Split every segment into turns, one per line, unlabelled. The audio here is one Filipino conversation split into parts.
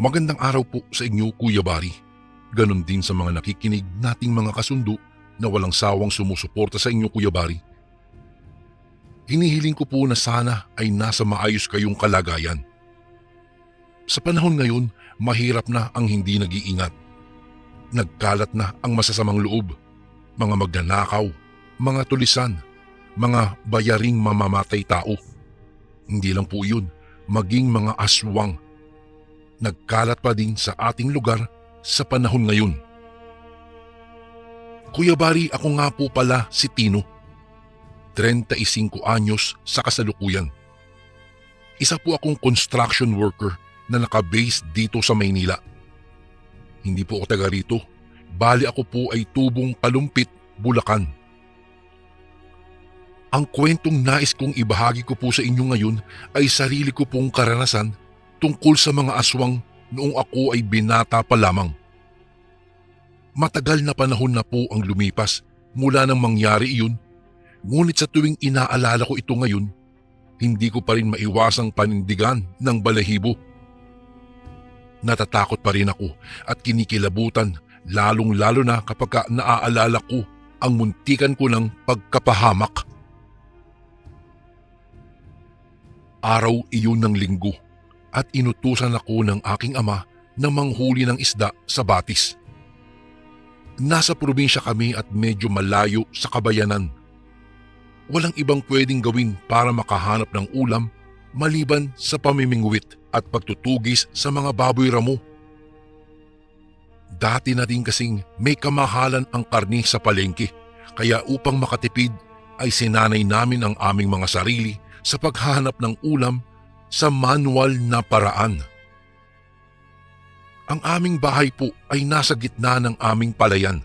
Magandang araw po sa inyo, Kuya Bari. Ganon din sa mga nakikinig nating mga kasundo na walang sawang sumusuporta sa inyo, Kuya Bari. Hinihiling ko po na sana ay nasa maayos kayong kalagayan. Sa panahon ngayon, mahirap na ang hindi nag-iingat. Nagkalat na ang masasamang loob, mga magnanakaw, mga tulisan, mga bayaring mamamatay tao. Hindi lang po yun, maging mga aswang. Nagkalat pa din sa ating lugar sa panahon ngayon. Kuya Bari, ako nga po pala si Tino. 35 anyos sa kasalukuyan. Isa po akong construction worker na nakabase dito sa Maynila. Hindi po ako taga rito, bali ako po ay tubong Kalumpit, Bulacan. Ang kwentong nais kong ibahagi ko po sa inyo ngayon ay sarili ko pong karanasan tungkol sa mga aswang noong ako ay binata pa lamang. Matagal na panahon na po ang lumipas mula nang mangyari iyon, ngunit sa tuwing inaalala ko ito ngayon, hindi ko pa rin maiwasang panindigan ng balahibo. Natatakot pa rin ako at kinikilabutan, lalong-lalo na kapag naaalala ko ang muntikan ko ng pagkapahamak. Araw iyon ng linggo at inutusan ako ng aking ama na manghuli ng isda sa batis. Nasa probinsya kami at medyo malayo sa kabayanan. Walang ibang pwedeng gawin para makahanap ng ulam maliban sa pamimingwit at pagtutugis sa mga baboy ramo. Dati na din kasing may kamahalan ang karni sa palengke, kaya upang makatipid ay sinanay namin ang aming mga sarili sa paghahanap ng ulam sa manual na paraan. Ang aming bahay po ay nasa gitna ng aming palayan.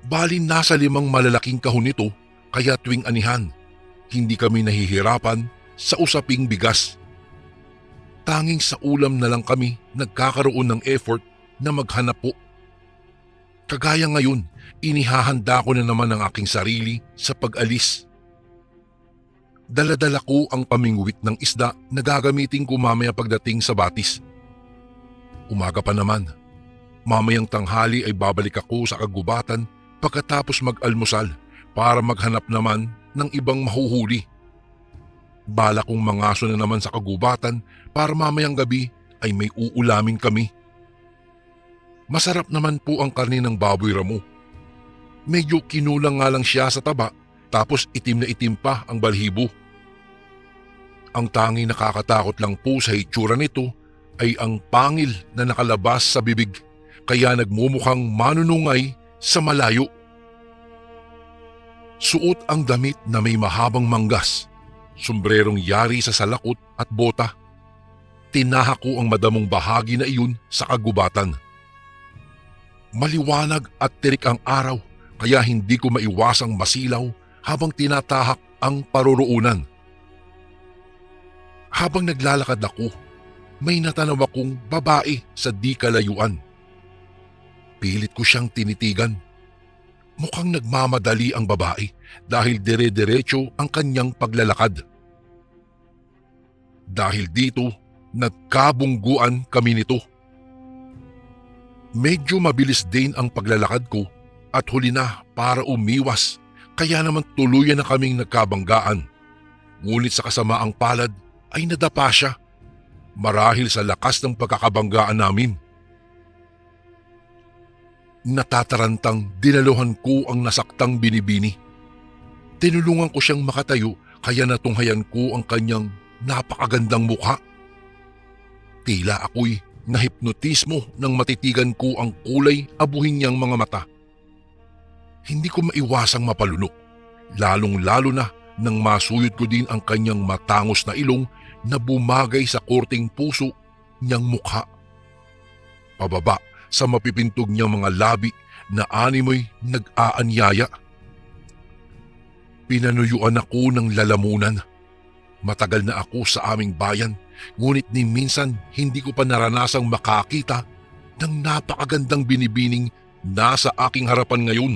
Bali nasa 5 malalaking kahon nito, kaya tuwing anihan, hindi kami nahihirapan sa usaping bigas. Tanging sa ulam na lang kami nagkakaroon ng effort na maghanap po. Kagaya ngayon, inihahanda ko na naman ang aking sarili sa pag-alis. Daladala ko ang pamingwit ng isda na gagamitin ko mamaya pagdating sa batis. Umaga pa naman. Mamayang tanghali ay babalik ako sa kagubatan pagkatapos mag-almusal para maghanap naman ng ibang mahuhuli. Bala kong mangaso na naman sa kagubatan para mamayang gabi ay may uulamin kami. Masarap naman po ang karne ng baboy ramo. Medyo kinulang nga lang siya sa taba, tapos itim na itim pa ang balhibo. Ang tanging nakakatakot lang po sa hitsura nito ay ang pangil na nakalabas sa bibig, kaya nagmumukhang manunungay sa malayo. Suot ang damit na may mahabang manggas, sombrerong yari sa salakot at bota. Tinahak ko ang madamong bahagi na iyon sa kagubatan. Maliwanag at tirik ang araw, kaya hindi ko maiwasang masilaw habang tinatahak ang paroroonan. Habang naglalakad ako, may natanaw akong babae sa di kalayuan. Pilit ko siyang tinitigan. Mukhang nagmamadali ang babae dahil dire-diretso ang kanyang paglalakad. Dahil dito, nagkabungguan kami nito. Medyo mabilis din ang paglalakad ko at huli na para umiwas, kaya naman tuluyan na kaming nagkabanggaan. Ngunit sa kasamaang palad ay nadapa siya, marahil sa lakas ng pagkakabanggaan namin. Natatarantang dinaluhan ko ang nasaktang binibini. Tinulungan ko siyang makatayo, kaya natunghayan ko ang kanyang napakagandang mukha. Tila ako'y nahipnotismo nang matitigan ko ang kulay abuhin niyang mga mata. Hindi ko maiwasang mapalunok, lalong-lalo na nang masuyod ko din ang kanyang matangos na ilong na bumagay sa korting puso niyang mukha. Pababa sa mapipintog niyang mga labi na animoy nag-aanyaya. Pinanuyuan ako ng lalamunan. Matagal na ako sa aming bayan, ngunit ni minsan hindi ko pa naranasang makakita ng napakagandang binibining nasa aking harapan ngayon.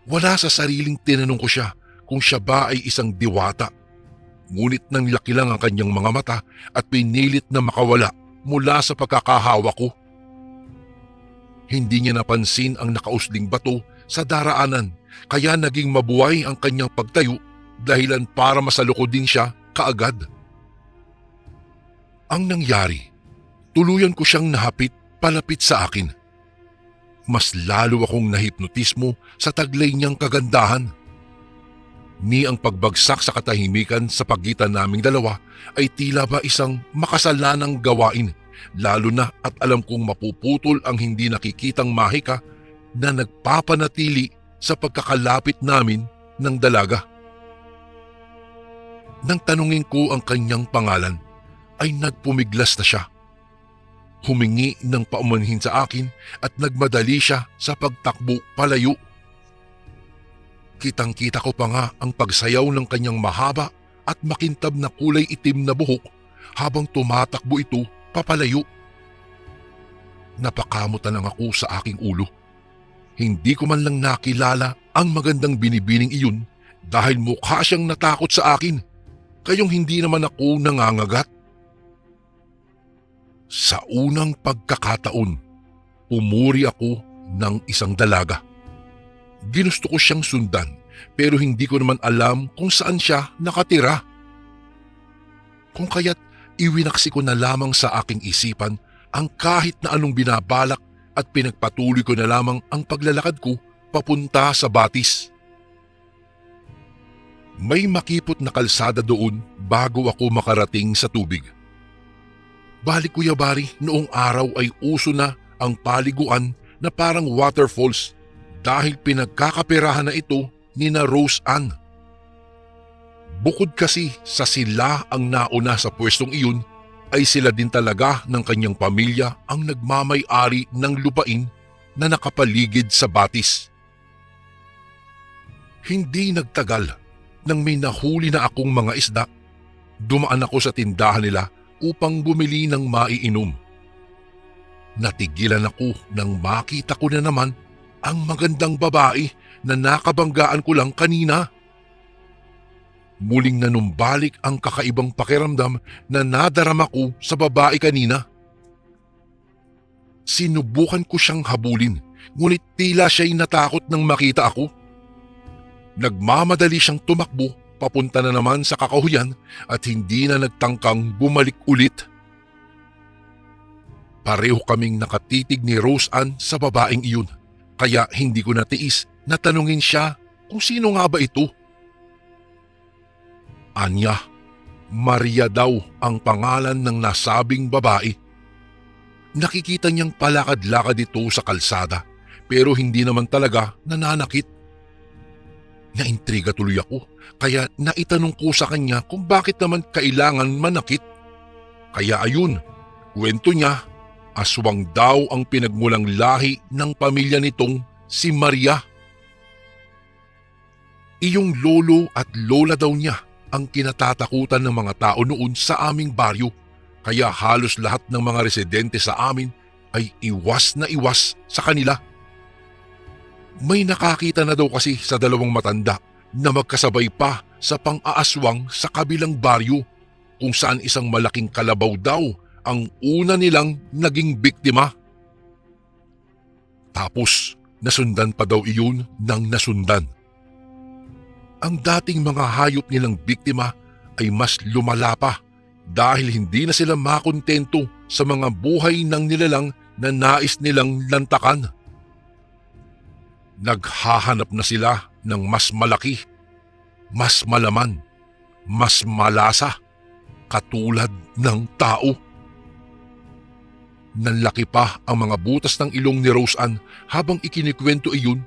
Wala sa sariling tinanong ko siya kung siya ba ay isang diwata. Ngunit nang laki lang ang kanyang mga mata at pinilit na makawala mula sa pagkakahawa ko. Hindi niya napansin ang nakausling bato sa daraanan kaya naging mabuhay ang kanyang pagtayo dahilan para masalukod din siya kaagad. Ang nangyari, tuluyan ko siyang nahapit palapit sa akin. Mas lalo akong nahipnotismo sa taglay niyang kagandahan. Ni ang pagbagsak sa katahimikan sa pagitan naming dalawa ay tila ba isang makasalanang gawain, lalo na at alam kong mapuputol ang hindi nakikitang mahika na nagpapanatili sa pagkakalapit namin ng dalaga. Nang tanungin ko ang kanyang pangalan, ay nagpumiglas na siya. Humingi ng paumanhin sa akin at nagmadali siya sa pagtakbo palayo. Kitang-kita ko pa nga ang pagsayaw ng kanyang mahaba at makintab na kulay itim na buhok habang tumatakbo ito papalayo. Napakamutan lang ako sa aking ulo. Hindi ko man lang nakilala ang magandang binibining iyon dahil mukha siyang natakot sa akin, kayong hindi naman ako nangangagat. Sa unang pagkakataon, pumuri ako ng isang dalaga. Ginusto ko siyang sundan pero hindi ko naman alam kung saan siya nakatira. Kung kaya't iwinaksi ko na lamang sa aking isipan ang kahit na anong binabalak at pinagpatuloy ko na lamang ang paglalakad ko papunta sa batis. May makipot na kalsada doon bago ako makarating sa tubig. Balik Kuya Bari, noong araw ay uso na ang paliguan na parang waterfalls dahil pinagkakaperahan na ito ni na Rose Ann. Bukod kasi sa sila ang nauna sa pwestong iyon, ay sila din talaga ng kanyang pamilya ang nagmamay-ari ng lupain na nakapaligid sa batis. Hindi nagtagal nang may nahuli na akong mga isda, dumaan ako sa tindahan nila upang bumili ng maiinom. Natigilan ako nang makita ko na naman ang magandang babae na nakabanggaan ko lang kanina. Muling nanumbalik ang kakaibang pakiramdam na nadarama ko sa babae kanina. Sinubukan ko siyang habulin, ngunit tila siya'y natakot nang makita ako. Nagmamadali siyang tumakbo papunta na naman sa kakahuyan at hindi na nagtangkang bumalik ulit. Pareho kaming nakatitig ni Rose Ann sa babaeng iyon, kaya hindi ko natiis na tanungin siya kung sino nga ba ito. Anya, Maria daw ang pangalan ng nasabing babae. Nakikita niyang palakad-lakad ito sa kalsada pero hindi naman talaga nananakit. Naintriga tuloy ako kaya naitanong ko sa kanya kung bakit naman kailangan manakit. Kaya ayun, kwento niya, aswang daw ang pinagmulang lahi ng pamilya nitong si Maria. Iyong lolo at lola daw niya ang kinatatakutan ng mga tao noon sa aming baryo, kaya halos lahat ng mga residente sa amin ay iwas na iwas sa kanila. May nakakita na daw kasi sa dalawang matanda na magkasabay pa sa pang-aaswang sa kabilang baryo, kung saan isang malaking kalabaw daw ang una nilang naging biktima. Tapos nasundan pa daw iyon ng nasundan. Ang dating mga hayop nilang biktima ay mas lumala pa dahil hindi na sila makontento sa mga buhay ng nilalang na nais nilang lantakan. Naghahanap na sila ng mas malaki, mas malaman, mas malasa, katulad ng tao. Nanlaki pa ang mga butas ng ilong ni Rose Ann habang ikinikwento iyon,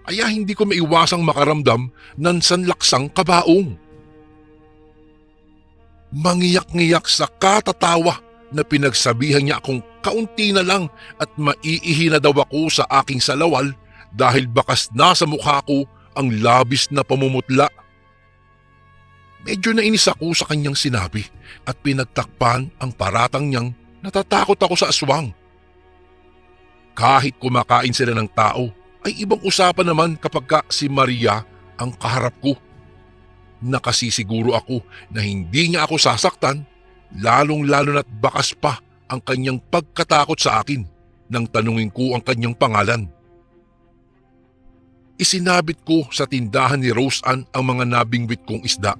kaya hindi ko maiwasang makaramdam ng sanlaksang kabaong. Mangiyak-ngiyak sa katatawa na pinagsabihan niya akong kaunti na lang at maiihi na daw ako sa aking salawal dahil bakas nasa mukha ko ang labis na pamumutla. Medyo nainis ako sa kanyang sinabi at pinagtakpan ang paratang niyang natatakot ako sa aswang. Kahit kumakain sila ng tao, ay ibang usapan naman kapag si Maria ang kaharap ko. Nakasisiguro ako na hindi niya ako sasaktan, lalong-lalo na't bakas pa ang kanyang pagkatakot sa akin nang tanungin ko ang kanyang pangalan. Isinabit ko sa tindahan ni Rose Ann ang mga nabingwit kong isda.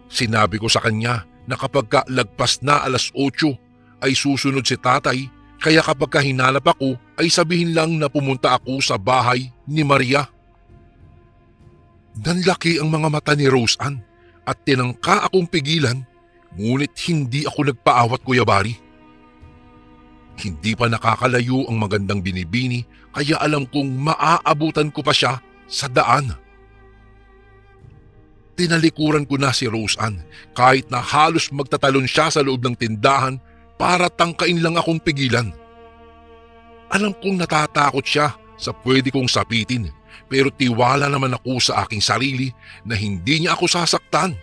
Sinabi ko sa kanya na kapag lagpas na 8:00 ay susunod si tatay, kaya kapag hinanap ako ay sabihin lang na pumunta ako sa bahay ni Maria. Nanlaki ang mga mata ni Rose Ann at tinangka akong pigilan, ngunit hindi ako nagpaawat, Kuya Bari. Hindi pa nakakalayo ang magandang binibini, kaya alam kong maaabutan ko pa siya sa daan. Tinalikuran ko na si Rose Ann kahit na halos magtatalon siya sa loob ng tindahan para tangkain lang akong pigilan. Alam kong natatakot siya sa pwede kong sapitin, pero tiwala naman ako sa aking sarili na hindi niya ako sasaktan.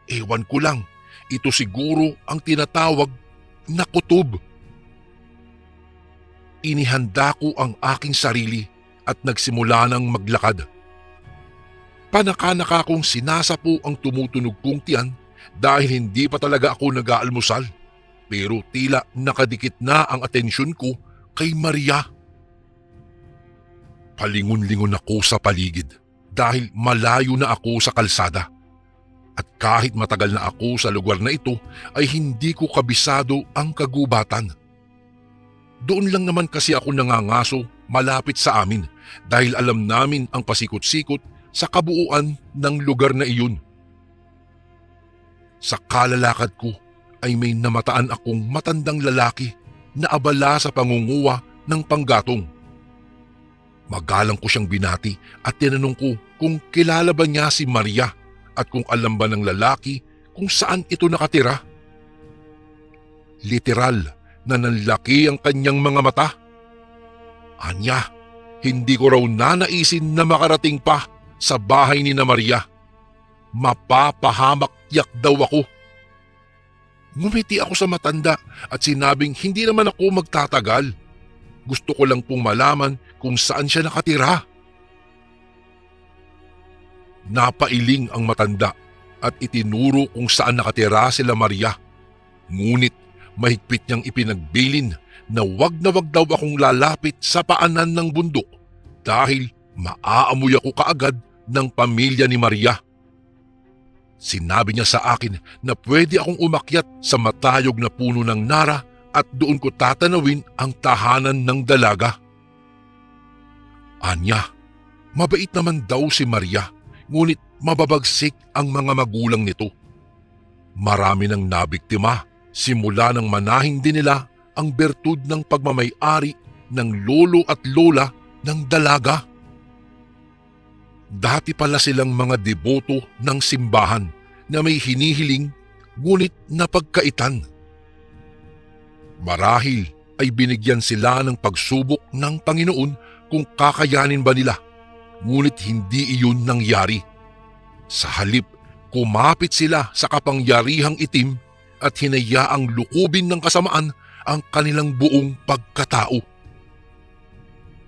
Ewan ko lang, ito siguro ang tinatawag na kutob. Inihanda ko ang aking sarili at nagsimula ng maglakad. Panaka-naka kong sinasapo ang tumutunog kong tiyan dahil hindi pa talaga ako nag-aalmusal, pero tila nakadikit na ang atensyon ko kay Maria. Palingon-lingon ako sa paligid dahil malayo na ako sa kalsada. At kahit matagal na ako sa lugar na ito ay hindi ko kabisado ang kagubatan. Doon lang naman kasi ako nangangaso malapit sa amin dahil alam namin ang pasikot-sikot sa kabuuan ng lugar na iyon. Sa kalalakad ko ay may namataan akong matandang lalaki na abala sa pangunguha ng panggatong. Magalang ko siyang binati at tinanong ko kung kilala ba niya si Maria at kung alam ba ng lalaki kung saan ito nakatira. Literal na nanlaki ang kanyang mga mata. Anya, hindi ko raw nanaisin na makarating pa sa bahay ni na Maria. Mapapahamak yak daw ako. Ngumiti ako sa matanda at sinabing hindi naman ako magtatagal. Gusto ko lang pong malaman kung saan siya nakatira. Napailing ang matanda at itinuro kung saan nakatira sila Maria. Ngunit mahigpit niyang ipinagbilin na wag daw akong lalapit sa paanan ng bundok dahil maaamoy ako kaagad ng pamilya ni Maria. Sinabi niya sa akin na pwede akong umakyat sa matayog na puno ng nara at doon ko tatanawin ang tahanan ng dalaga. Anya, mabait naman daw si Maria, ngunit mababagsik ang mga magulang nito. Marami nang nabiktima. Simula nang manahin din nila ang bertud ng pagmamay-ari ng lolo at lola ng dalaga. Dati pala silang mga deboto ng simbahan na may hinihiling ngunit napagkaitan. Marahil ay binigyan sila ng pagsubok ng Panginoon kung kakayanin ba nila, ngunit hindi iyon nangyari. Sa halip, kumapit sila sa kapangyarihang itim at hinayaang lukubin ng kasamaan ang kanilang buong pagkatao.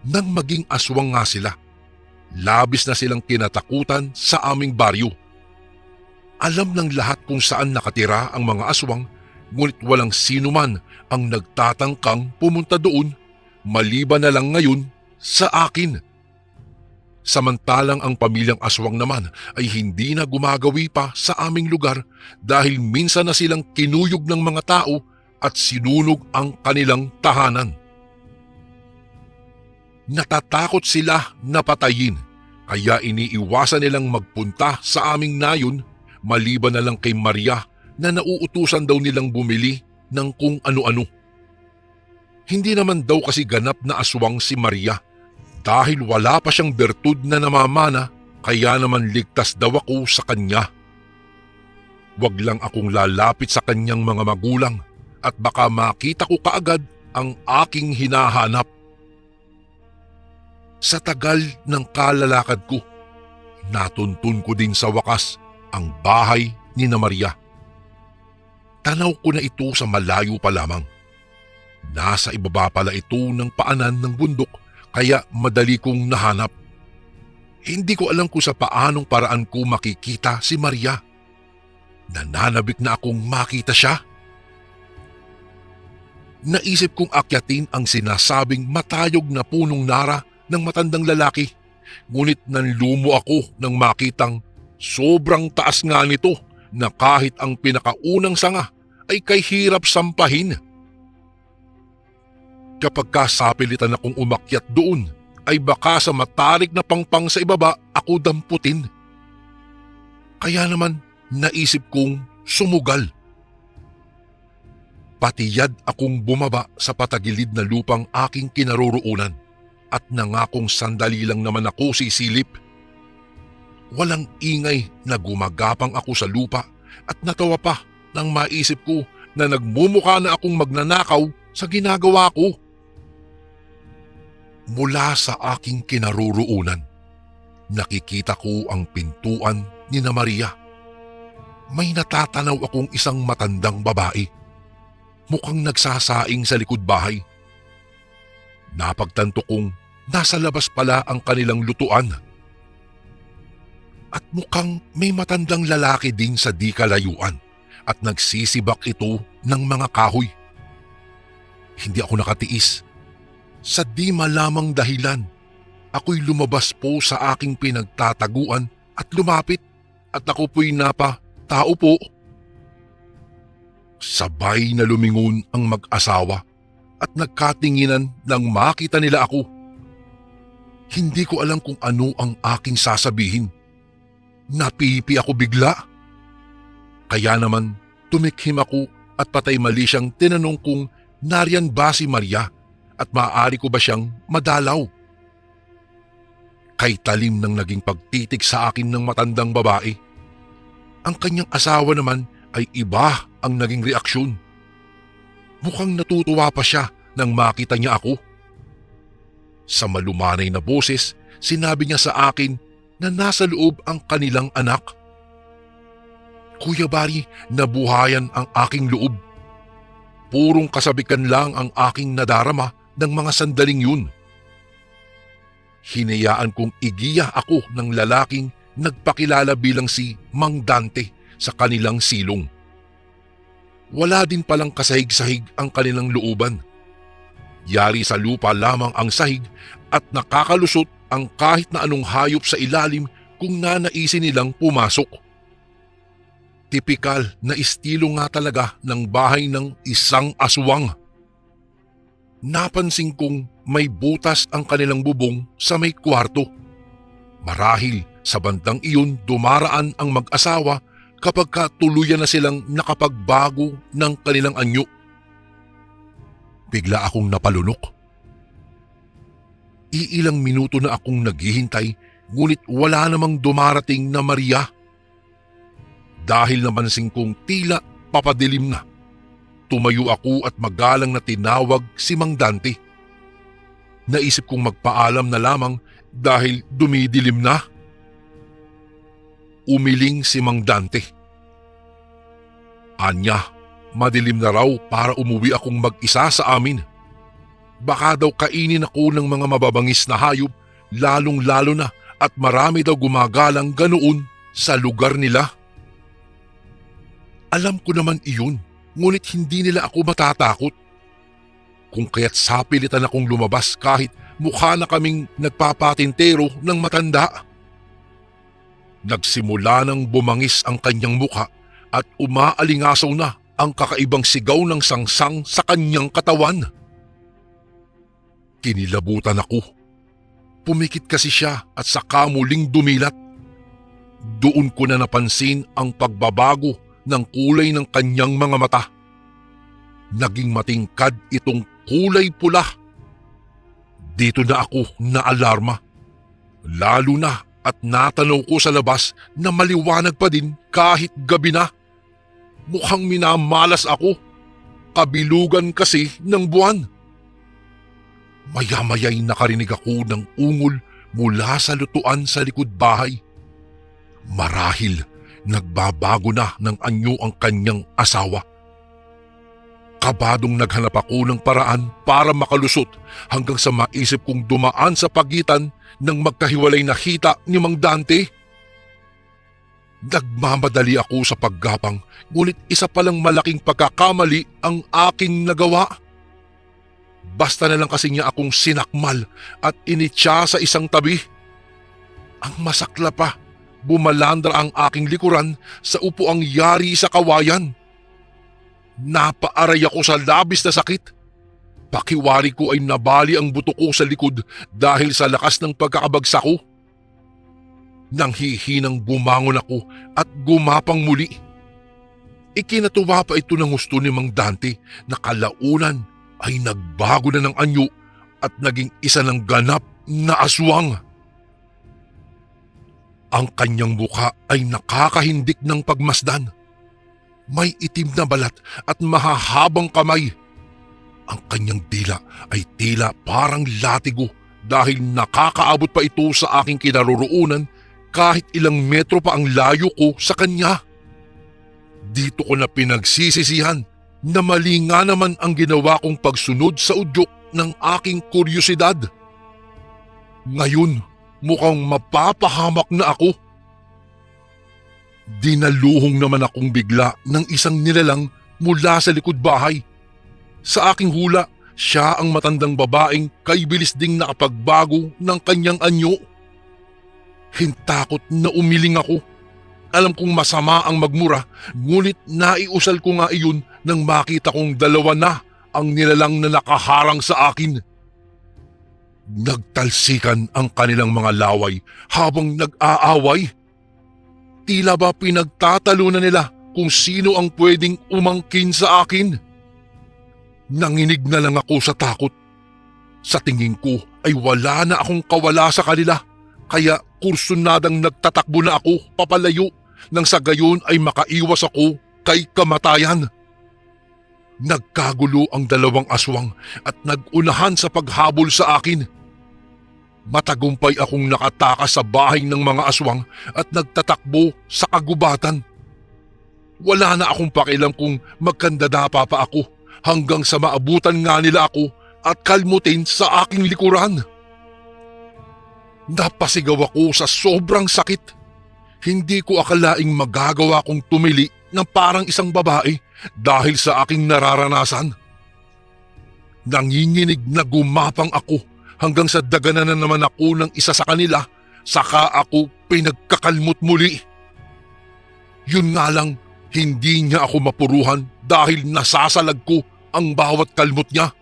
Nang maging aswang nga sila, labis na silang kinatakutan sa aming baryo. Alam ng lahat kung saan nakatira ang mga aswang, ngunit walang sino man ang nagtatangkang pumunta doon, maliban na lang ngayon sa akin. Samantalang ang pamilyang aswang naman ay hindi na gumagawi pa sa aming lugar dahil minsan na silang kinuyog ng mga tao at sinunog ang kanilang tahanan. Natatakot sila na patayin, kaya iniiwasan nilang magpunta sa aming nayon maliban na lang kay Maria na nauutusan daw nilang bumili ng kung ano-ano. Hindi naman daw kasi ganap na aswang si Maria dahil wala pa siyang bertud na namamana, kaya naman ligtas daw ako sa kanya. Wag lang akong lalapit sa kanyang mga magulang at baka makita ko kaagad ang aking hinahanap. Sa tagal ng kalalakad ko, natuntun ko din sa wakas ang bahay ni na Maria. Tanaw ko na ito sa malayo pa lamang. Nasa ibaba pala ito ng paanan ng bundok, kaya madali kong nahanap. Hindi ko alam kung sa paanong paraan ko makikita si Maria. Nananabik na akong makita siya. Naisip kong akyatin ang sinasabing matayog na punong nara ng matandang lalaki. Ngunit nanlumo ako nang makitang sobrang taas nga nito na kahit ang pinakaunang sanga ay kay hirap sampahin. Kapag kasapilitan akong umakyat doon, ay baka sa matarik na pangpang sa ibaba ako damputin. Kaya naman naisip kong sumugal. Patiyad akong bumaba sa patagilid na lupang aking kinaroroonan at nangakong sandali lang naman ako sisilip. Walang ingay na gumagapang ako sa lupa at natawa pa nang maisip ko na nagmumukha na akong magnanakaw sa ginagawa ko. Mula sa aking kinaroroonan, nakikita ko ang pintuan ni na Maria. May natatanaw akong isang matandang babae. Mukhang nagsasaing sa likod bahay. Napagtanto kong nasa labas pala ang kanilang lutuan. At mukhang may matandang lalaki din sa di kalayuan at nagsisibak ito ng mga kahoy. Hindi ako nakatiis. Sa di malamang dahilan, ako'y lumabas po sa aking pinagtataguan at lumapit at ako po'y tao po. Sabay na lumingon ang mag-asawa at nagkatinginan nang makita nila ako. Hindi ko alam kung ano ang aking sasabihin. Napipi ako bigla. Kaya naman tumikhim ako at patay mali siyang tinanong kung nariyan ba si Maria at maaari ko ba siyang madalaw. Kay talim ng naging pagtitig sa akin ng matandang babae. Ang kanyang asawa naman ay iba ang naging reaksyon. Mukhang natutuwa pa siya nang makita niya ako. Sa malumanay na boses, sinabi niya sa akin na nasa loob ang kanilang anak. Kuya Barry, nabuhayan ang aking loob. Purong kasabikan lang ang aking nadarama ng mga sandaling yun. Hinayaan kong igiya ako ng lalaking nagpakilala bilang si Mang Dante sa kanilang silong. Wala din palang kasahig-sahig ang kanilang looban. Yari sa lupa lamang ang sahig at nakakalusot ang kahit na anong hayop sa ilalim kung nanaisin nilang pumasok. Tipikal na estilo nga talaga ng bahay ng isang aswang. Napansin kong may butas ang kanilang bubong sa may kwarto. Marahil sa bandang iyon dumaraan ang mag-asawa kapag tuluyan na silang nakapagbago ng kanilang anyo. Bigla akong napalunok. Iilang minuto na akong naghihintay ngunit wala namang dumarating na Maria. Dahil namansin kong tila papadilim na, tumayo ako at magalang na tinawag si Mang Dante. Naisip kong magpaalam na lamang dahil dumidilim na. Umiling si Mang Dante. Anya, madilim na raw para umuwi akong mag-isa sa amin. Baka daw kainin ako ng mga mababangis na hayop, lalong-lalo na at marami daw gumagalang ganoon sa lugar nila. Alam ko naman iyon, ngunit hindi nila ako matatakot. Kung kaya't sapilitan akong lumabas kahit mukha na kaming nagpapatintero ng matanda. Nagsimula nang bumangis ang kanyang mukha at umaalingasaw na ang kakaibang sigaw ng sangsang sa kanyang katawan. Kinilabutan ako. Pumikit kasi siya at saka muling dumilat. Doon ko na napansin ang pagbabago ng kulay ng kanyang mga mata. Naging matingkad itong kulay pula. Dito na ako naalarma. Lalo na at natanaw ko sa labas na maliwanag pa din kahit gabi na. Mukhang minamalas ako. Kabilugan kasi ng buwan. Maya-maya'y nakarinig ako ng ungol mula sa lutuan sa likod bahay. Marahil nagbabago na ng anyo ang kanyang asawa. Kabadong naghanap ako ng paraan para makalusot hanggang sa maisip kong dumaan sa pagitan ng magkahiwalay na hita ni Mang Dante. Nagmamadali ako sa paggapang, ngunit isa palang malaking pagkakamali ang aking nagawa. Basta na lang kasi niya akong sinakmal at initya sa isang tabi. Ang masakla pa, bumalandra ang aking likuran sa upuang yari sa kawayan. Napaaray ako sa labis na sakit. Pakiwari ko ay nabali ang buto ko sa likod dahil sa lakas ng pagkakabagsak ko. Nang hihinang bumangon ako at gumapang muli. Ikinatuwa pa ito ng gusto ni Mang Dante na kalaunan ay nagbago na ng anyo at naging isa ng ganap na aswang. Ang kanyang mukha ay nakakahindik ng pagmasdan. May itim na balat at mahahabang kamay. Ang kanyang dila ay tila parang latigo dahil nakakaabot pa ito sa aking kinaroroonan kahit ilang metro pa ang layo ko sa kanya. Dito ko na pinagsisisihan na mali nga naman ang ginawa kong pagsunod sa udyok ng aking kuryosidad. Ngayon, mukhang mapapahamak na ako. Dinaluhong naman akong bigla ng isang nilalang mula sa likod bahay. Sa aking hula, siya ang matandang babaeng kay bilis ding nakapagbago ng kanyang anyo. Hintakot na umiling ako. Alam kong masama ang magmura, ngunit naiusal ko nga iyon nang makita kong dalawa na ang nilalang na nakaharang sa akin. Nagtalsikan ang kanilang mga laway habang nag-aaway. Tila ba pinagtatalunan nila kung sino ang pwedeng umangkin sa akin. Nanginig na lang ako sa takot. Sa tingin ko ay wala na akong kawala sa kanila, kaya kursunadang nagtatakbo na ako papalayo nang sa gayon ay makaiwas ako kay kamatayan. Nagkagulo ang dalawang aswang at nagunahan sa paghabol sa akin. Matagumpay akong nakatakas sa bahay ng mga aswang at nagtatakbo sa kagubatan. Wala na akong pakialam kung magkandadapa pa ako hanggang sa maabutan nga nila ako at kalmutin sa aking likuran. Napasigaw ako sa sobrang sakit. Hindi ko akalaing magagawa kong tumili ng parang isang babae dahil sa aking nararanasan. Nanginginig na gumapang ako hanggang sa daganan na naman ako ng isa sa kanila, saka ako pinagkakalmot muli. Yun nga lang, hindi niya ako mapuruhan dahil nasasalag ko ang bawat kalmot niya.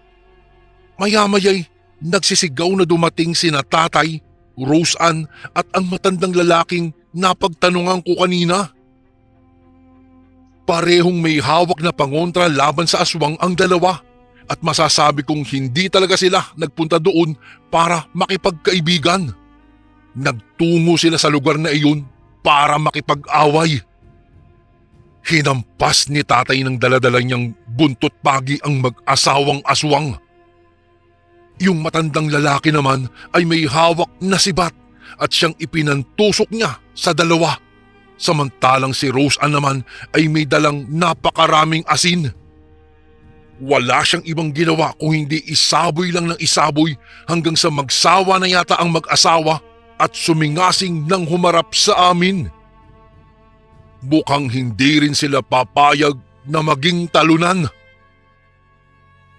Maya-maya'y nagsisigaw na dumating sina Tatay, Rose Ann at ang matandang lalaking napagtanungan ko kanina. Parehong may hawak na pangontra laban sa aswang ang dalawa at masasabi kong hindi talaga sila nagpunta doon para makipagkaibigan. Nagtungo sila sa lugar na iyon para makipag-away. Hinampas ni Tatay ng daladala niyang buntot pagi ang mag-asawang aswang. Yung matandang lalaki naman ay may hawak na sibat at siyang ipinantusok niya sa dalawa. Samantalang si Rose Ann naman ay may dalang napakaraming asin. Wala siyang ibang ginawa kung hindi isaboy lang ng isaboy hanggang sa magsawa na yata ang mag-asawa at sumingasing nang humarap sa amin. Mukhang hindi rin sila papayag na maging talunan.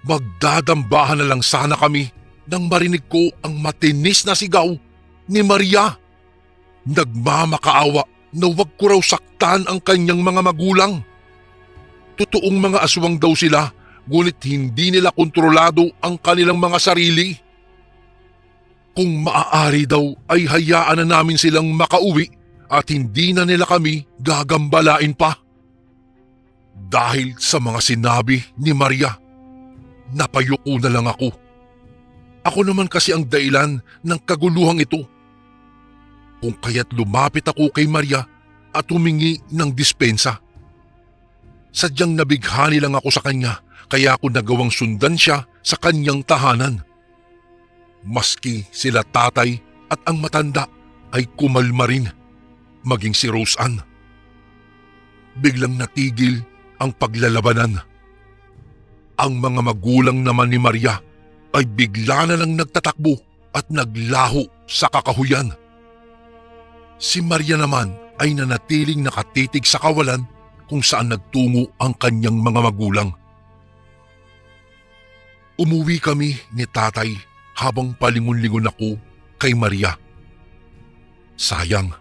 Magdadambahan na lang sana kami nang marinig ko ang matinis na sigaw ni Maria. Nagmamakaawa na wag ko raw saktan ang kanyang mga magulang. Totoong mga aswang daw sila, ngunit hindi nila kontrolado ang kanilang mga sarili. Kung maaari daw ay hayaan na namin silang makauwi at hindi na nila kami gagambalain pa. Dahil sa mga sinabi ni Maria, napayuko na lang ako. Ako naman kasi ang dahilan ng kaguluhang ito. Kung kaya't lumapit ako kay Maria at humingi ng dispensa. Sadyang nabighani lang ako sa kanya kaya ako nagawang sundan siya sa kanyang tahanan. Maski sila Tatay at ang matanda ay kumalma rin, maging si Rose Ann. Biglang natigil ang paglalabanan. Ang mga magulang naman ni Maria ay bigla na lang nagtatakbo at naglaho sa kakahuyan. Si Maria naman ay nanatiling nakatitig sa kawalan kung saan nagtungo ang kanyang mga magulang. Umuwi kami ni tatay habang palingon-lingon ako kay Maria. Sayang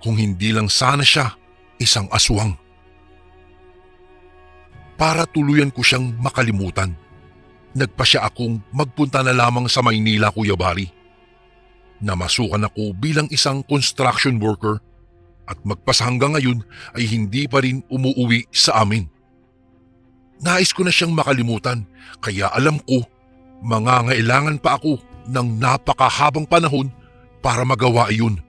kung hindi lang sana siya isang aswang. Para tuluyan ko siyang makalimutan, nagpasya akong magpunta na lamang sa Maynila, Kuya Bari. Namasukan ako bilang isang construction worker at magpas hanggang ngayon ay hindi pa rin umuuwi sa amin. Nais ko na siyang makalimutan kaya alam ko mangangailangan pa ako ng napakahabang panahon para magawa iyon.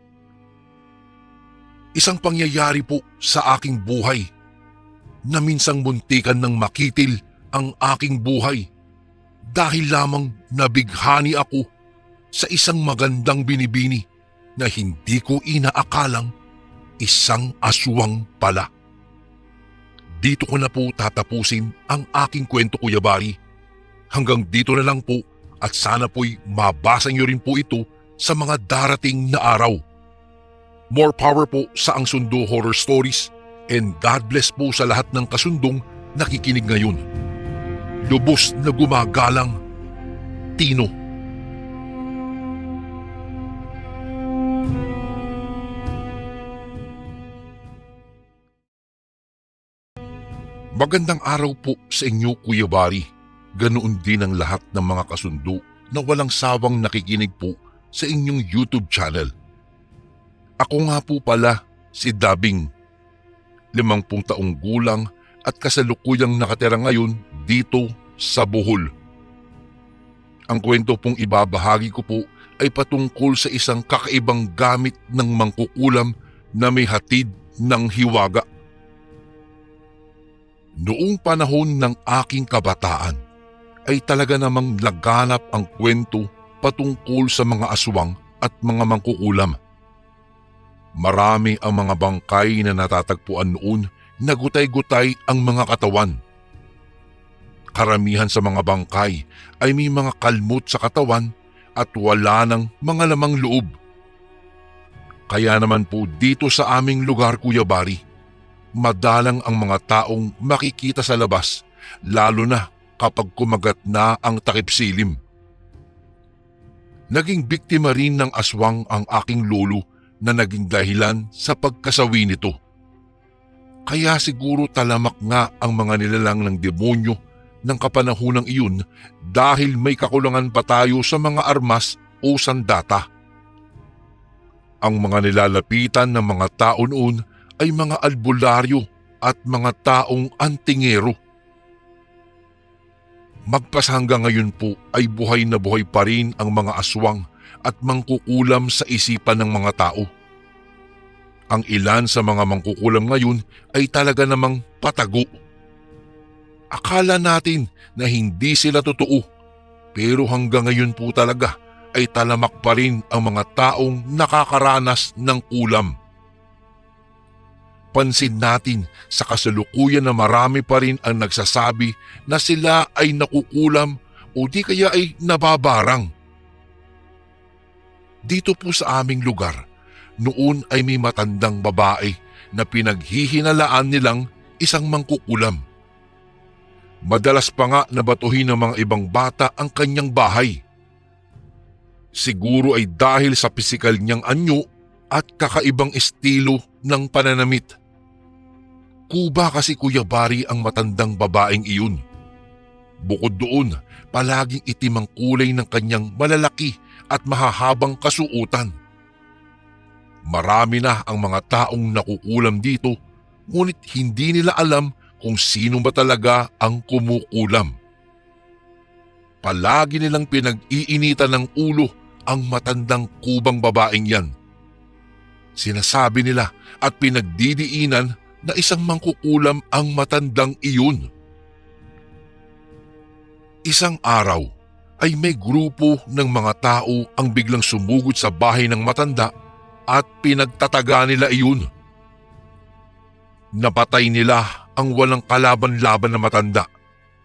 Isang pangyayari po sa aking buhay na minsang muntikan ng makitil ang aking buhay dahil lamang nabighani ako sa isang magandang binibini na hindi ko inaakalang isang aswang pala. Dito ko na po tatapusin ang aking kwento, Kuya Bari. Hanggang dito na lang po at sana po'y mabasa niyo rin po ito sa mga darating na araw. More power po sa Ang Sundo Horror Stories and God bless po sa lahat ng kasundong nakikinig ngayon. Lubos na gumagalang, Tino. Magandang araw po sa inyo, Kuya Bari. Ganoon din ang lahat ng mga kasundo na walang sawang nakikinig po sa inyong YouTube channel. Ako nga po pala si Dabing, 50 taong gulang at kasalukuyang nakatira ngayon dito sa Bohol. Ang kwento pong ibabahagi ko po ay patungkol sa isang kakaibang gamit ng mangkukulam na may hatid ng hiwaga. Noong panahon ng aking kabataan ay talaga namang laganap ang kwento patungkol sa mga aswang at mga mangkukulam. Marami ang mga bangkay na natatagpuan noon na gutay-gutay ang mga katawan. Karamihan sa mga bangkay ay may mga kalmot sa katawan at wala ng mga lamang loob. Kaya naman po dito sa aming lugar, Kuya Bari, madalang ang mga taong makikita sa labas, lalo na kapag kumagat na ang takip silim. Naging biktima rin ng aswang ang aking lolo na naging dahilan sa pagkasawi nito. Kaya siguro talamak nga ang mga nilalang ng demonyo ng kapanahunang iyon dahil may kakulangan pa tayo sa mga armas o sandata. Ang mga nilalapitan ng mga tao noon ay mga albularyo at mga taong antingero. Magpas hanggang ngayon po ay buhay na buhay pa rin ang mga aswang at mangkukulam sa isipan ng mga tao. Ang ilan sa mga mangkukulam ngayon ay talaga namang patago. Akala natin na hindi sila totoo, pero hanggang ngayon po talaga ay talamak pa rin ang mga taong nakakaranas ng kulam. Pansin natin sa kasalukuyan na marami pa rin ang nagsasabi na sila ay nakukulam o di kaya ay nababarang. Dito po sa aming lugar, noon ay may matandang babae na pinaghihinalaan nilang isang mangkukulam. Madalas pa nga nabatuhin ng mga ibang bata ang kanyang bahay. Siguro ay dahil sa pisikal niyang anyo at kakaibang estilo ng pananamit. Kuba kasi, Kuya Bari, ang matandang babaeng iyon. Bukod doon, palaging itim ang kulay ng kanyang malalaki at mahahabang kasuotan. Marami na ang mga taong nakukulam dito, ngunit hindi nila alam kung sino ba talaga ang kumukulam. Palagi nilang pinag-iinitan ng ulo ang matandang kubang babaeng yan. Sinasabi nila at pinagdidiinan na isang mangkukulam ang matandang iyon. Isang araw ay may grupo ng mga tao ang biglang sumugod sa bahay ng matanda at pinagtataga nila iyon. Napatay nila ang walang kalaban-laban na matanda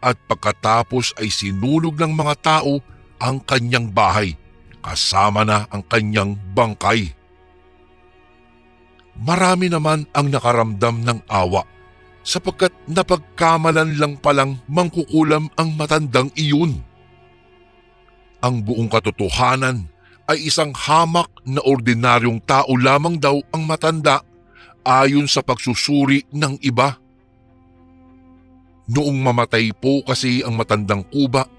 at pagkatapos ay sinunog ng mga tao ang kanyang bahay, kasama na ang kanyang bangkay. Marami naman ang nakaramdam ng awa sapagkat napagkamalan lang palang mangkukulam ang matandang iyon. Ang buong katotohanan ay isang hamak na ordinaryong tao lamang daw ang matanda ayon sa pagsusuri ng iba. Noong mamatay po kasi ang matandang kuba,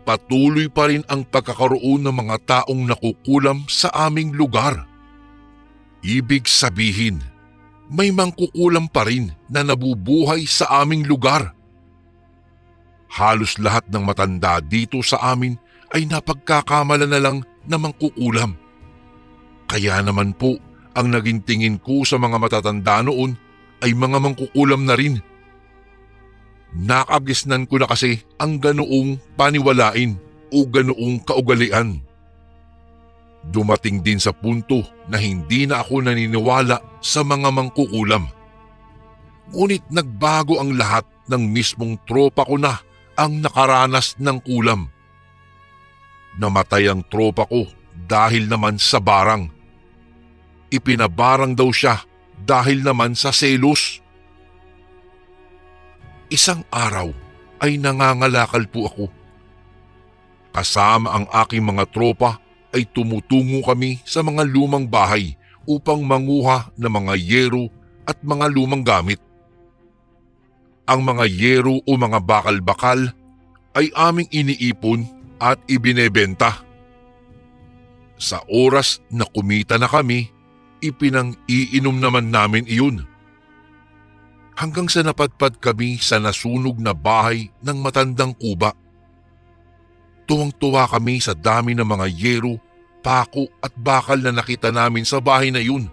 patuloy pa rin ang pagkakaroon ng mga taong nakukulam sa aming lugar. Ibig sabihin, may mangkukulam pa rin na nabubuhay sa aming lugar. Halos lahat ng matanda dito sa amin ay napagkakamala na lang na mangkukulam. Kaya naman po, ang naging tingin ko sa mga matatanda noon ay mga mangkukulam na rin. Nakagisnan ko na kasi ang ganoong paniwalain o ganoong kaugalian. Dumating din sa punto na hindi na ako naniniwala sa mga mangkukulam. Ngunit nagbago ang lahat ng mismong tropa ko na ang nakaranas ng kulam. Namatay ang tropa ko dahil naman sa barang. Ipinabarang daw siya dahil naman sa selos. Isang araw ay nangangalakal po ako. Kasama ang aking mga tropa ay tumutungo kami sa mga lumang bahay upang manguha ng mga yero at mga lumang gamit. Ang mga yero o mga bakal-bakal ay aming iniipon at ibinebenta. Sa oras na kumita na kami, ipinang-iinom naman namin iyon. Hanggang sa napadpad kami sa nasunog na bahay ng matandang kuba. Tuwang-tuwa kami sa dami ng mga yero, pako at bakal na nakita namin sa bahay na yun.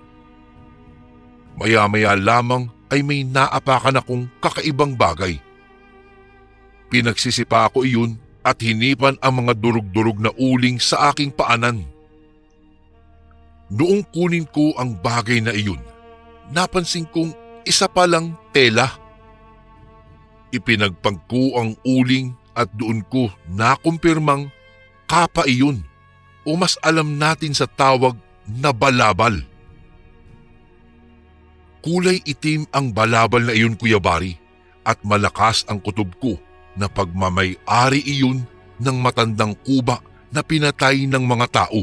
Maya-maya lamang ay may naapakan akong kakaibang bagay. Pinagsisipa ko iyon at hinipan ang mga durug-durug na uling sa aking paanan. Noong kunin ko ang bagay na iyon, napansin kong isa palang tela. Ipinagpag ko ang uling at doon ko nakumpirmang kapa iyon o mas alam natin sa tawag na balabal. Kulay itim ang balabal na iyon, Kuya Bari, at malakas ang kutob ko na pagmamay-ari iyon ng matandang kuba na pinatay ng mga tao.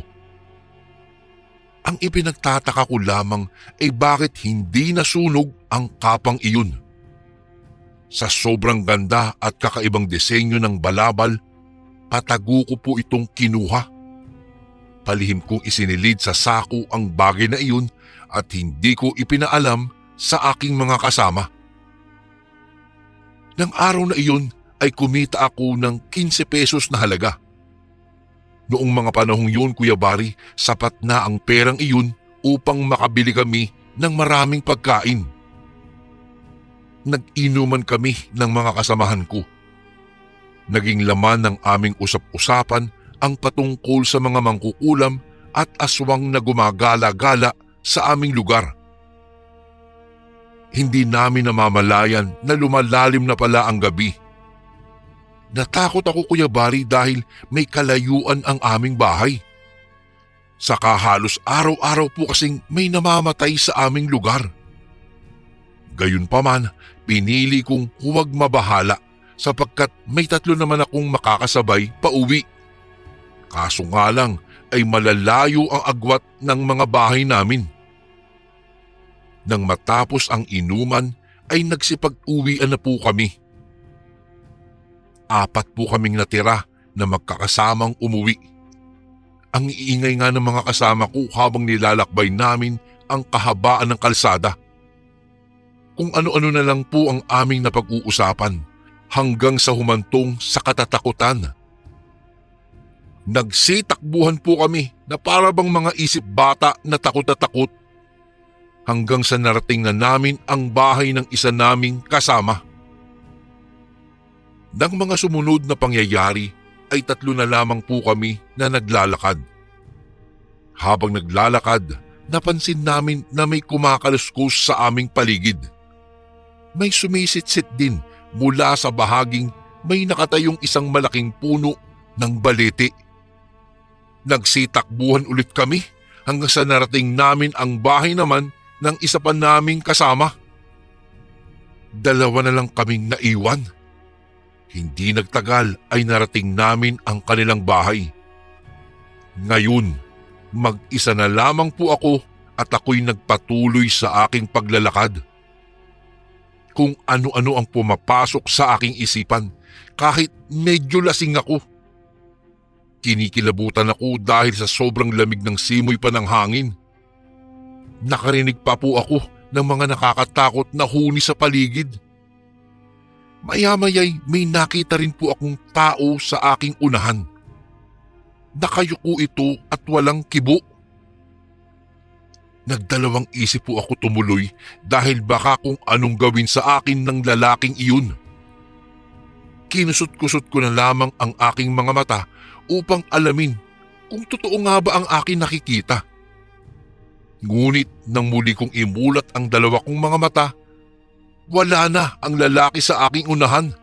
Ang ipinagtataka ko lamang ay bakit hindi nasunog ang kapang iyon. Sa sobrang ganda at kakaibang disenyo ng balabal, patago ko po itong kinuha. Palihim kong isinilid sa sako ang bagay na iyon at hindi ko ipinaalam sa aking mga kasama. Nang araw na iyon ay kumita ako ng 15 pesos na halaga. Noong mga panahong yun, Kuya Bari, sapat na ang perang iyon upang makabili kami ng maraming pagkain. Nag-inuman kami ng mga kasamahan ko. Naging laman ng aming usap-usapan ang patungkol sa mga mangkukulam at aswang na gumagala-gala sa aming lugar. Hindi namin namamalayan na lumalalim na pala ang gabi. Natakot ako, Kuya Bari, dahil may kalayuan ang aming bahay. Saka halos araw-araw po kasing may namamatay sa aming lugar. Gayunpaman, pinili kong huwag mabahala sapagkat may 3 naman akong makakasabay pauwi. Kaso nga lang ay malalayo ang agwat ng mga bahay namin. Nang matapos ang inuman ay nagsipag-uwian na po kami. 4 po kaming natira na magkakasamang umuwi. Ang iingay nga ng mga kasama ko habang nilalakbay namin ang kahabaan ng kalsada. Kung ano-ano na lang po ang aming napag-uusapan hanggang sa humantong sa katatakutan. Nagsitakbuhan po kami na para bang mga isip bata na takot na takot hanggang sa narating na namin ang bahay ng isa naming kasama. Nang mga sumunod na pangyayari ay 3 na lamang po kami na naglalakad. Habang naglalakad, napansin namin na may kumakaluskos sa aming paligid. May sumisitsit din mula sa bahaging may nakatayong isang malaking puno ng balete. Nagsitakbuhan ulit kami hanggang sa narating namin ang bahay naman ng isa pa naming kasama. Dalawa na lang kaming naiwan. Hindi nagtagal ay narating namin ang kanilang bahay. Ngayon, mag-isa na lamang po ako at ako'y nagpatuloy sa aking paglalakad. Kung ano-ano ang pumapasok sa aking isipan kahit medyo lasing ako. Kinikilabutan ako dahil sa sobrang lamig ng simoy pa ng hangin. Nakarinig pa po ako ng mga nakakatakot na huni sa paligid. Maya-maya'y may nakita rin po akong tao sa aking unahan. Nakayuko ito at walang kibo. Nagdalawang isip po ako tumuloy dahil baka kung anong gawin sa akin ng lalaking iyon. Kinusot-kusot ko na lamang ang aking mga mata upang alamin kung totoo nga ba ang aking nakikita. Ngunit nang muli kong imulat ang dalawa kong mga mata, wala na ang lalaki sa aking unahan.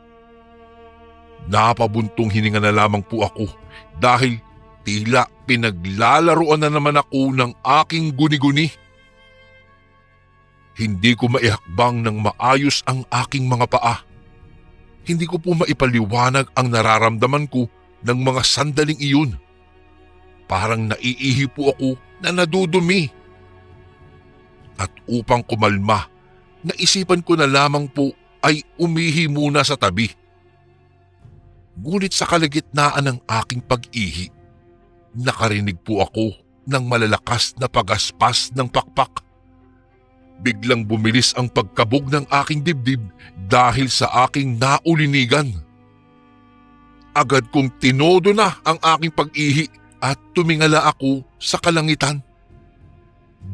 Napabuntong hininga na lamang po ako dahil tila pinaglalaroan na naman ako ng aking guni-guni. Hindi ko maihakbang ng maayos ang aking mga paa. Hindi ko po maipaliwanag ang nararamdaman ko ng mga sandaling iyon. Parang naiihi po ako na nadudumi. At upang kumalma, naisipan ko na lamang po ay umihi muna sa tabi. Ngunit sa kalagitnaan ng aking pag-ihi, nakarinig po ako ng malalakas na pagaspas ng pakpak. Biglang bumilis ang pagkabog ng aking dibdib dahil sa aking naulinigan. Agad kong tinodo na ang aking pag-ihi at tumingala ako sa kalangitan.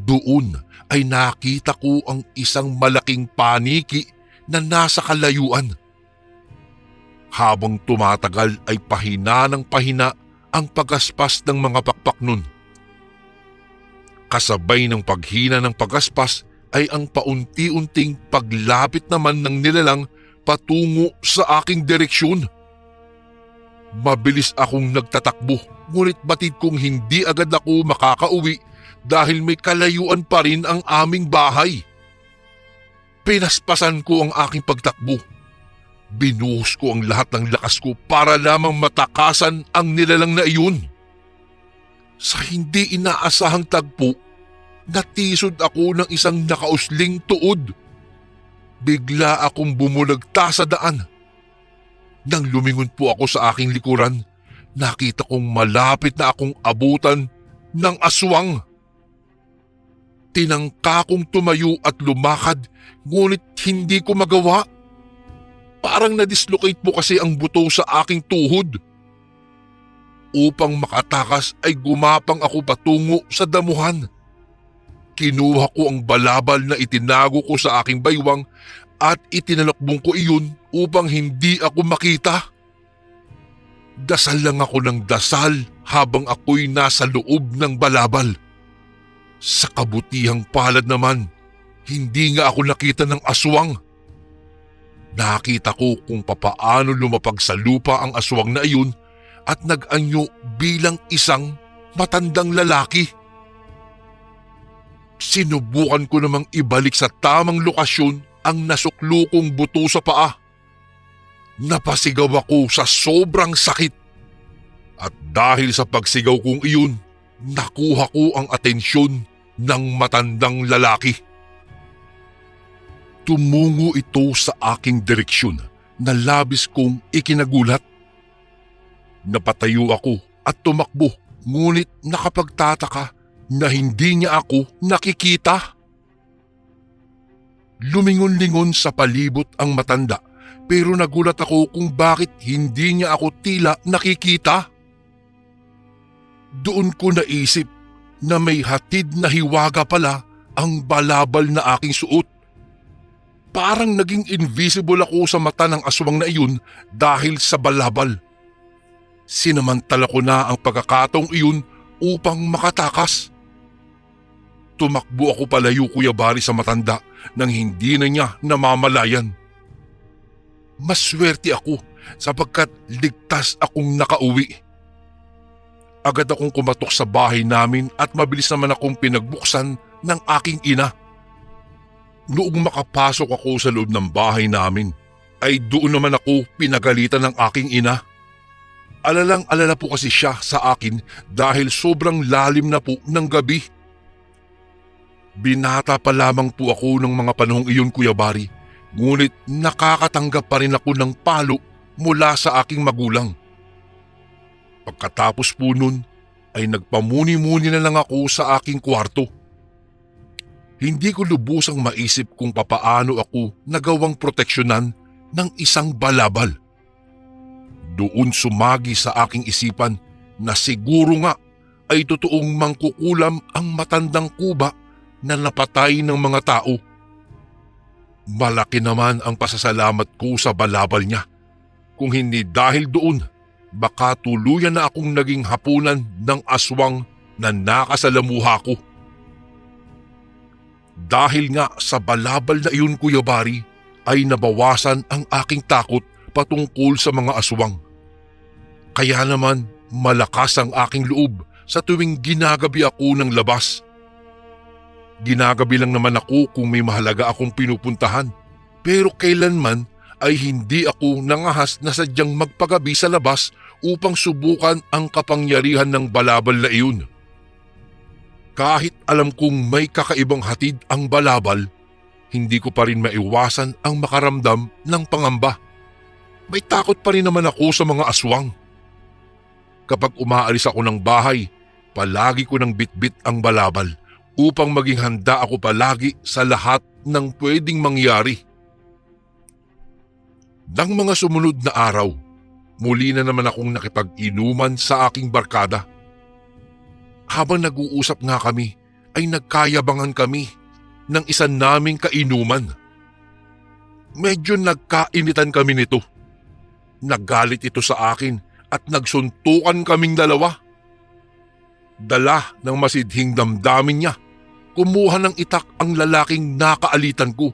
Doon ay nakita ko ang isang malaking paniki na nasa kalayuan. Habang tumatagal ay pahina ng pahina ang pagaspas ng mga pakpak nun. Kasabay ng paghina ng pagaspas ay ang paunti-unting paglapit naman ng nilalang patungo sa aking direksyon. Mabilis akong nagtatakbo, ngunit batid kong hindi agad ako makakauwi dahil may kalayuan pa rin ang aming bahay. Pinaspasan ko ang aking pagtakbo. Binuhos ko ang lahat ng lakas ko para lamang matakasan ang nilalang na iyon. Sa hindi inaasahang tagpo, natisod ako ng isang nakausling tuod. Bigla akong bumulagta sa daan. Nang lumingon po ako sa aking likuran, nakita kong malapit na akong abutan ng aswang. Tinangka kong tumayo at lumakad, ngunit hindi ko magawa. Parang na-dislocate po kasi ang buto sa aking tuhod. Upang makatakas ay gumapang ako patungo sa damuhan. Kinuha ko ang balabal na itinago ko sa aking baywang at itinalakbong ko iyon upang hindi ako makita. Dasal lang ako ng dasal habang ako'y nasa loob ng balabal. Sa kabutihang palad naman, hindi nga ako nakita ng aswang. Nakita ko kung papaano lumapag sa lupa ang aswang na iyon at nag-anyo bilang isang matandang lalaki. Sinubukan ko namang ibalik sa tamang lokasyon ang nasuklo kong buto sa paa. Napasigaw ako sa sobrang sakit. At dahil sa pagsigaw kong iyon, nakuha ko ang atensyon ng matandang lalaki. Tumungo ito sa aking direksyon na labis kong ikinagulat. Napatayo ako at tumakbo, ngunit nakapagtataka na hindi niya ako nakikita. Lumingon-lingon sa palibot ang matanda, pero nagulat ako kung bakit hindi niya ako tila nakikita. Doon ko naisip na may hatid na hiwaga pala ang balabal na aking suot. Parang naging invisible ako sa mata ng aswang na iyon dahil sa balabal. Sinamantala ko na ang pagkakataong iyon upang makatakas. Tumakbo ako palayo, Kuya Bari, sa matanda nang hindi na niya namamalayan. Maswerte ako sapagkat ligtas akong nakauwi. Agad akong kumatok sa bahay namin at mabilis naman akong pinagbuksan ng aking ina. Noong makapasok ako sa loob ng bahay namin, ay doon naman ako pinagalitan ng aking ina. Alalang-alala po kasi siya sa akin dahil sobrang lalim na po ng gabi. Binata pa lamang po ako ng mga panahong iyon, Kuya Bari, ngunit nakakatanggap pa rin ako ng palo mula sa aking magulang. Pagkatapos po nun ay nagpamuni-muni na lang ako sa aking kwarto. Hindi ko lubusang maisip kung papaano ako nagawang proteksyonan ng isang balabal. Doon sumagi sa aking isipan na siguro nga ay totoong mangkukulam ang matandang kuba na napatay ng mga tao. Malaki naman ang pasasalamat ko sa balabal niya. Kung hindi dahil doon, baka tuluyan na akong naging hapunan ng aswang na nakasalamuha ko. Dahil nga sa balabal na iyon, Kuya Bari, ay nabawasan ang aking takot patungkol sa mga aswang. Kaya naman malakas ang aking loob sa tuwing ginagabi ako ng labas. Ginagabi lang naman ako kung may mahalaga akong pinupuntahan, pero kailanman ay hindi ako nangahas na sadyang magpagabi sa labas upang subukan ang kapangyarihan ng balabal na iyon. Kahit alam kong may kakaibang hatid ang balabal, hindi ko pa rin maiwasan ang makaramdam ng pangamba. May takot pa rin naman ako sa mga aswang. Kapag umaalis ako ng bahay, palagi ko nang bitbit ang balabal upang maging handa ako palagi sa lahat ng pwedeng mangyari. Nang mga sumunod na araw, muli na naman akong nakipag-inuman sa aking barkada. Habang nag-uusap nga kami, ay nagkayabangan kami ng isa naming kainuman. Medyo nagkainitan kami nito. Naggalit ito sa akin at nagsuntukan kaming dalawa. Dala ng masidhing damdamin niya, kumuha ng itak ang lalaking nakaalitan ko.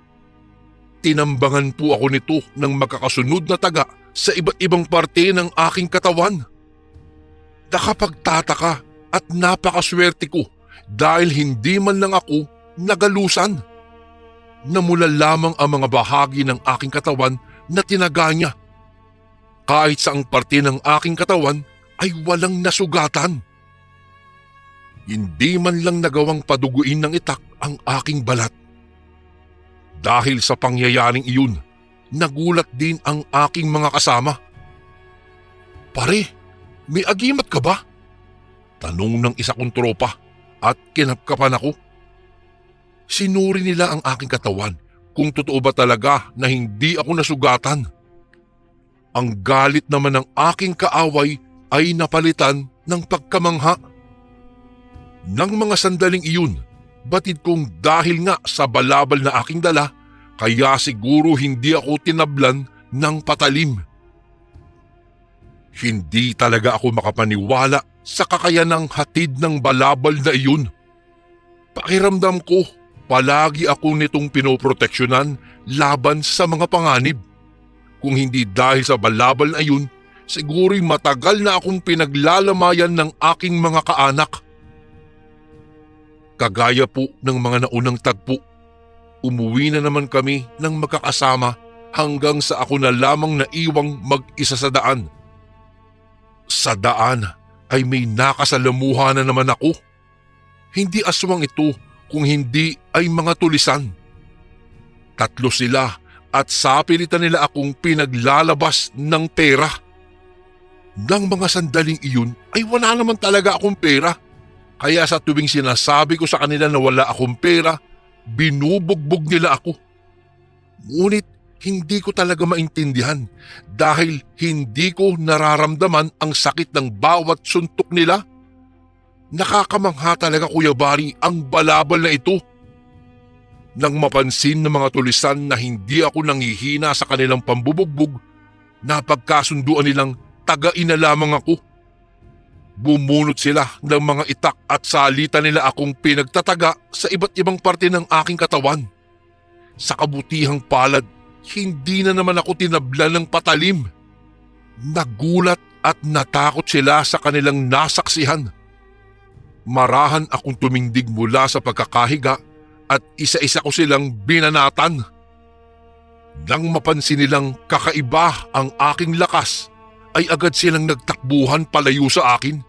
Tinambangan po ako nito ng magkakasunod na taga sa iba't ibang parte ng aking katawan. Nakapagtataka at napakaswerte ko dahil hindi man lang ako nagalusan. Namula lamang ang mga bahagi ng aking katawan na tinaga niya. Kahit saang parte ng aking katawan ay walang nasugatan. Hindi man lang nagawang paduguin ng itak ang aking balat. Dahil sa pangyayaring iyon, nagulat din ang aking mga kasama. "Pare, may agimat ka ba?" tanong ng isa kong tropa at kinapkapan ako. Sinuri nila ang aking katawan kung totoo ba talaga na hindi ako nasugatan. Ang galit naman ng aking kaaway ay napalitan ng pagkamangha. Nang mga sandaling iyon, batid kong dahil nga sa balabal na aking dala, kaya siguro hindi ako tinablan ng patalim. Hindi talaga ako makapaniwala sa kakayanang hatid ng balabal na iyon. Pakiramdam ko, palagi ako nitong pinoproteksyonan laban sa mga panganib. Kung hindi dahil sa balabal na iyon, siguro'y matagal na akong pinaglalamayan ng aking mga kaanak. Kagaya po ng mga naunang tagpo, umuwi na naman kami ng magkakasama hanggang sa ako na lamang naiwang mag-isa sa daan. Sa daan ay may nakasalamuha na naman ako. Hindi aswang ito kung hindi ay mga tulisan. 3 sila at sapilitan nila akong pinaglalabas ng pera. Nang mga sandaling iyon ay wala naman talaga akong pera. Kaya sa tuwing sinasabi ko sa kanila na wala akong pera, binubugbog nila ako. Ngunit hindi ko talaga maintindihan dahil hindi ko nararamdaman ang sakit ng bawat suntok nila. Nakakamangha talaga, Kuya Bari, ang balabal na ito. Nang mapansin ng mga tulisan na hindi ako nanghihina sa kanilang pambubugbog, napagkasunduan nilang tagain na lamang ako. Bumunot sila ng mga itak at salitan nila akong pinagtataga sa iba't ibang parte ng aking katawan. Sa kabutihang palad, hindi na naman ako tinablan ng patalim. Nagulat at natakot sila sa kanilang nasaksihan. Marahan akong tumindig mula sa pagkakahiga at isa-isa ko silang binanatan. Nang mapansin nilang kakaiba ang aking lakas, ay agad silang nagtakbuhan palayo sa akin.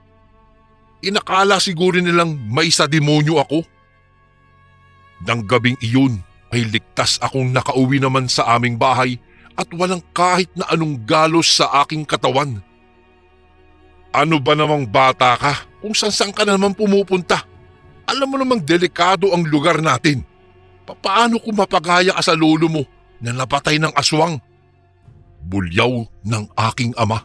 Inakala siguro nilang may sa demonyo ako. Nang gabing iyon ay ligtas akong nakauwi naman sa aming bahay at walang kahit na anong galos sa aking katawan. Ano ba namang bata ka kung saan ka naman pumupunta? Alam mo namang delikado ang lugar natin. Paano kung mapagaya ka sa lolo mo na napatay ng aswang? Bulyaw ng aking ama.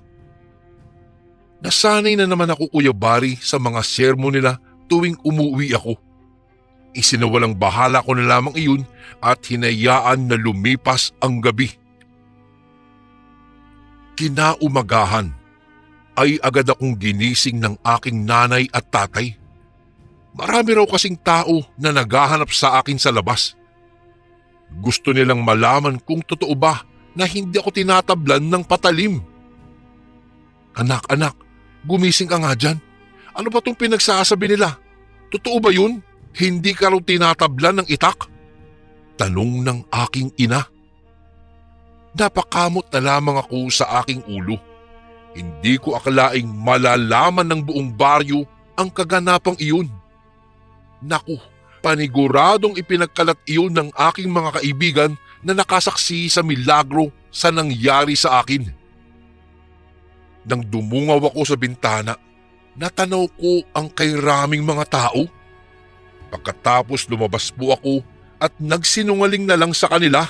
Nasanay na naman ako, Kuya Bari, sa mga sermon nila tuwing umuwi ako. Isinawalang bahala ko na lamang iyon at hinayaan na lumipas ang gabi. Kinaumagahan ay agad akong ginising ng aking nanay at tatay. Marami raw kasing tao na naghahanap sa akin sa labas. Gusto nilang malaman kung totoo ba na hindi ako tinatablan ng patalim. Anak, gumising ka nga dyan. Ano ba itong pinagsasabi nila? Totoo ba yun? Hindi ka raw tinatablan ng itak? Tanong ng aking ina. Napakamot na lamang ako sa aking ulo. Hindi ko akalaing malalaman ng buong baryo ang kaganapang iyon. Naku, paniguradong ipinagkalat iyon ng aking mga kaibigan na nakasaksi sa milagro sa nangyari sa akin. Nang dumungaw ako sa bintana, natanaw ko ang kairaming mga tao. Pagkatapos lumabas po ako at nagsinungaling na lang sa kanila.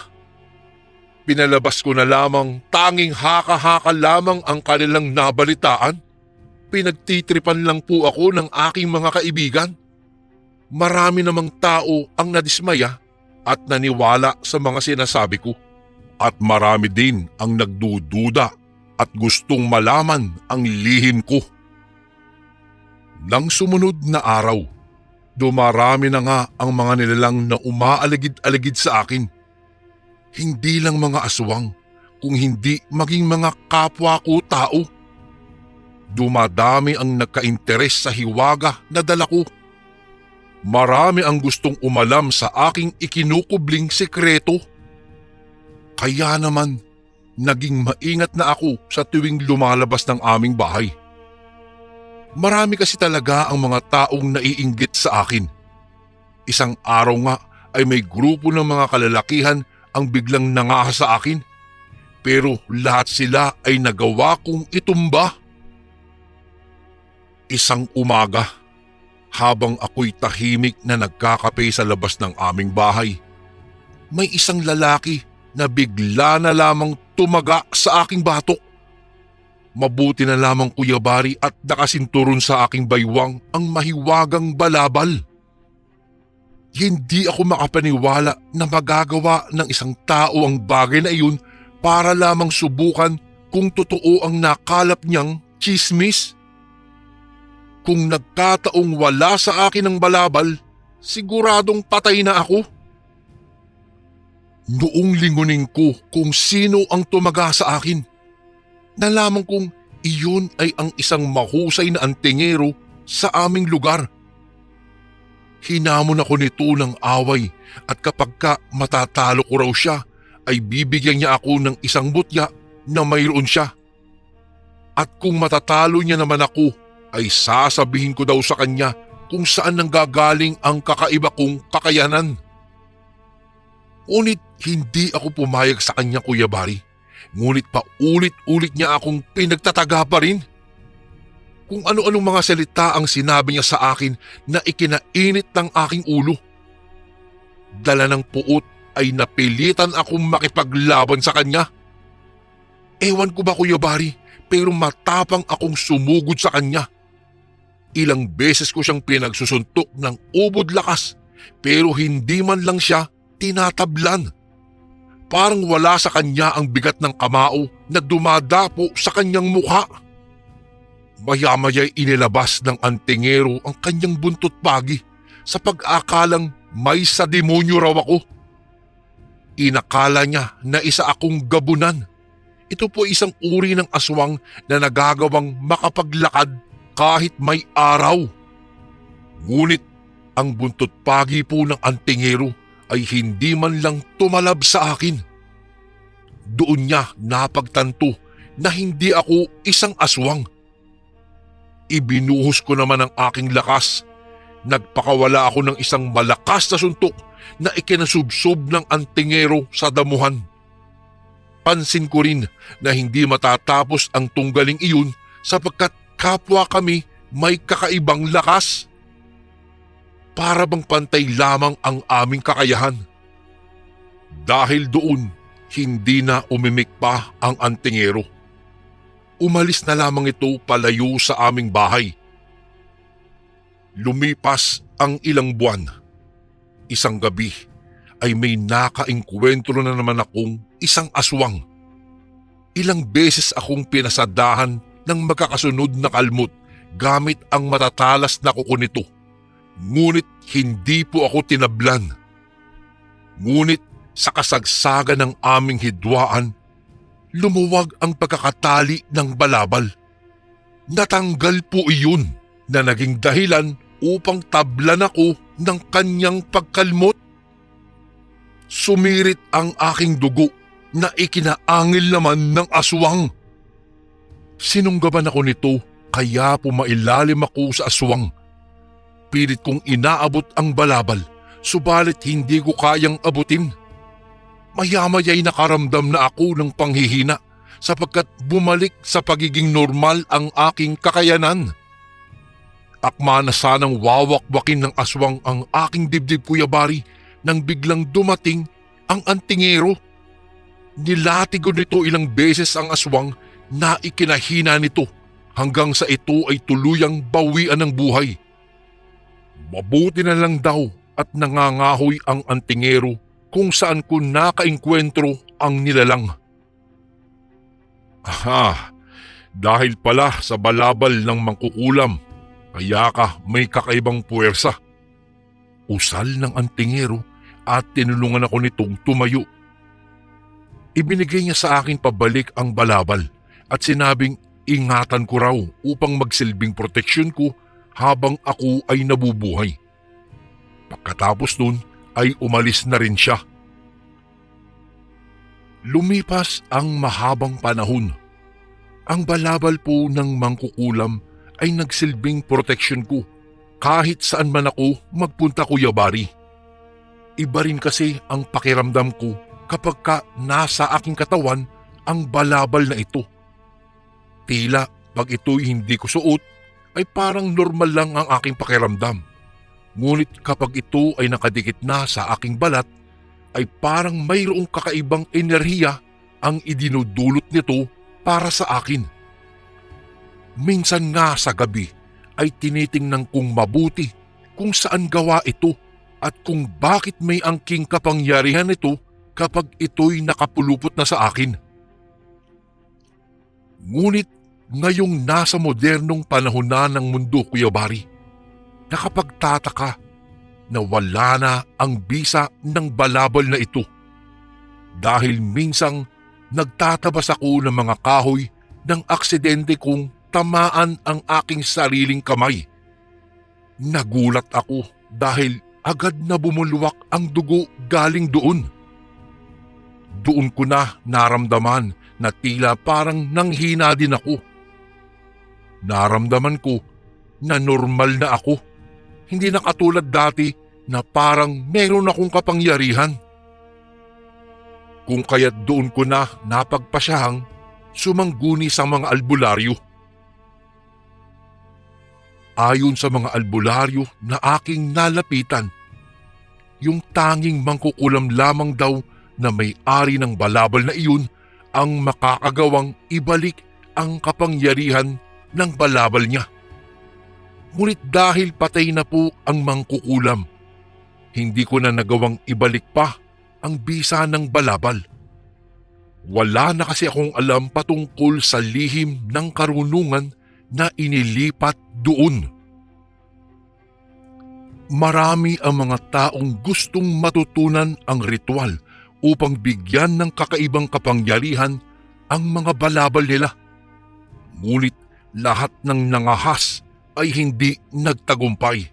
Pinalabas ko na lamang tanging haka-haka lamang ang kanilang nabalitaan. Pinagtitripan lang po ako ng aking mga kaibigan. Marami namang tao ang nadismaya at naniwala sa mga sinasabi ko. At marami din ang nagdududa at gustong malaman ang lihim ko. Nang sumunod na araw, dumarami na nga ang mga nilalang na umaaligid-aligid sa akin. Hindi lang mga aswang, kung hindi maging mga kapwa ko tao. Dumadami ang nagka-interes sa hiwaga na dala ko. Marami ang gustong umalam sa aking ikinukubling sekreto. Kaya naman, naging maingat na ako sa tuwing lumalabas ng aming bahay. Marami kasi talaga ang mga taong naiinggit sa akin. Isang araw nga ay may grupo ng mga kalalakihan ang biglang nangahas sa akin. Pero lahat sila ay nagawa kong itumba. Isang umaga, habang ako'y tahimik na nagkakape sa labas ng aming bahay, may isang lalaki na bigla na lamang tumaga sa aking batok. Mabuti na lamang, Kuya Bari, at nakasinturon sa aking baywang ang mahiwagang balabal. Hindi ako makapaniwala na magagawa ng isang tao ang bagay na iyon para lamang subukan kung totoo ang nakalap niyang tsismis. Kung nagkataong wala sa akin ang balabal, siguradong patay na ako. Noong lingunin ko kung sino ang tumaga sa akin, nalaman kong iyon ay ang isang mahusay na antingero sa aming lugar. Hinamon ako nito ng away at kapag matatalo ko raw siya, ay bibigyan niya ako ng isang butya na mayroon siya. At kung matatalo niya naman ako, ay sasabihin ko daw sa kanya kung saan nanggagaling ang kakaiba kong kakayanan. Ngunit hindi ako pumayag sa kanya, Kuya Bari. Ngunit paulit-ulit niya akong pinagtataga pa rin. Kung ano-anong mga salita ang sinabi niya sa akin na ikinainit ng aking ulo. Dala ng puot ay napilitan akong makipaglaban sa kanya. Ewan ko ba, Kuya Bari, pero matapang akong sumugod sa kanya. Ilang beses ko siyang pinagsusuntok ng ubod lakas pero hindi man lang siya tinatablan. Parang wala sa kanya ang bigat ng kamao na dumadapo sa kanyang mukha. Maya-maya'y inilabas ng antingero ang kanyang buntot pagi sa pag-akalang may sa demonyo raw ako. Inakala niya na isa akong gabunan. Ito po ay isang uri ng aswang na nagagawang makapaglakad kahit may araw. Ngunit ang buntot pagi po ng antingero ay hindi man lang tumalab sa akin. Doon niya napagtanto na hindi ako isang aswang. Ibinuhos ko naman ang aking lakas. Nagpakawala ako ng isang malakas na suntok na ikinasubsob ng antingero sa damuhan. Pansin ko rin na hindi matatapos ang tunggaling iyon sapagkat kapwa kami may kakaibang lakas. Para bang pantay lamang ang aming kakayahan. Dahil doon, hindi na umimik pa ang antingero. Umalis na lamang ito palayo sa aming bahay. Lumipas ang ilang buwan. Isang gabi ay may nakaengkwentro na naman akong isang aswang. Ilang beses akong pinasadahan ng magkakasunod na kalmot gamit ang matatalas na kuko nito. Ngunit hindi po ako tinablan. Ngunit sa kasagsagan ng aming hidwaan, lumuwag ang pagkakatali ng balabal. Natanggal po iyon na naging dahilan upang tablan ako ng kanyang pagkalmot. Sumirit ang aking dugo na ikinaangil naman ng aswang. Sinunggaban ako nito kaya pumailalim ako sa aswang. Pilit kong inaabot ang balabal, subalit hindi ko kayang abutin. Maya-maya'y nakaramdam na ako ng panghihina sapagkat bumalik sa pagiging normal ang aking kakayanan. Akma na sanang wawak-wakin ng aswang ang aking dibdib, Kuya Bari, nang biglang dumating ang antingero. Nilatig ko nito ilang beses ang aswang na ikinahina nito hanggang sa ito ay tuluyang bawian ng buhay. Mabuti na lang daw at nangangahoy ang antingero kung saan ko nakaengkwentro ang nilalang. Aha, dahil pala sa balabal ng mangkukulam, kaya ka may kakaibang puwersa. Usal ng antingero at tinulungan ako nitong tumayo. Ibinigay niya sa akin pabalik ang balabal at sinabing ingatan ko raw upang magsilbing proteksyon ko habang ako ay nabubuhay. Pagkatapos nun ay umalis na rin siya. Lumipas ang mahabang panahon. Ang balabal po ng mangkukulam ay nagsilbing proteksyon ko kahit saan man ako magpunta, Kuya Bari. Iba rin kasi ang pakiramdam ko kapag nasa aking katawan ang balabal na ito. Tila pag ito'y hindi ko suot ay parang normal lang ang aking pakiramdam. Ngunit kapag ito ay nakadikit na sa aking balat, ay parang mayroong kakaibang enerhiya ang idinudulot nito para sa akin. Minsan nga sa gabi ay tinitingnan kong mabuti kung saan gawa ito at kung bakit may angking kapangyarihan ito kapag ito'y nakapulupot na sa akin. Ngunit ngayong nasa modernong panahon na ng mundo, Kuya Bari, nakapagtataka na wala na ang bisa ng balabal na ito. Dahil minsang nagtatabas ako ng mga kahoy ng aksidente kong tamaan ang aking sariling kamay. Nagulat ako dahil agad na bumulwak ang dugo galing doon. Doon ko na naramdaman na tila parang nanghina din ako. Naramdaman ko na normal na ako. Hindi na katulad dati na parang meron akong kapangyarihan. Kung kaya't doon ko na napagpasyahang sumangguni sa mga albularyo. Ayon sa mga albularyo na aking nalapitan, yung tanging mangkukulam lamang daw na may-ari ng balabal na iyon ang makakagawang ibalik ang kapangyarihan ng balabal niya. Ngunit dahil patay na po ang mangkukulam, hindi ko na nagawang ibalik pa ang bisa ng balabal. Wala na kasi akong alam patungkol sa lihim ng karunungan na inilipat doon. Marami ang mga taong gustong matutunan ang ritual upang bigyan ng kakaibang kapangyarihan ang mga balabal nila. Ngunit lahat ng nangahas ay hindi nagtagumpay.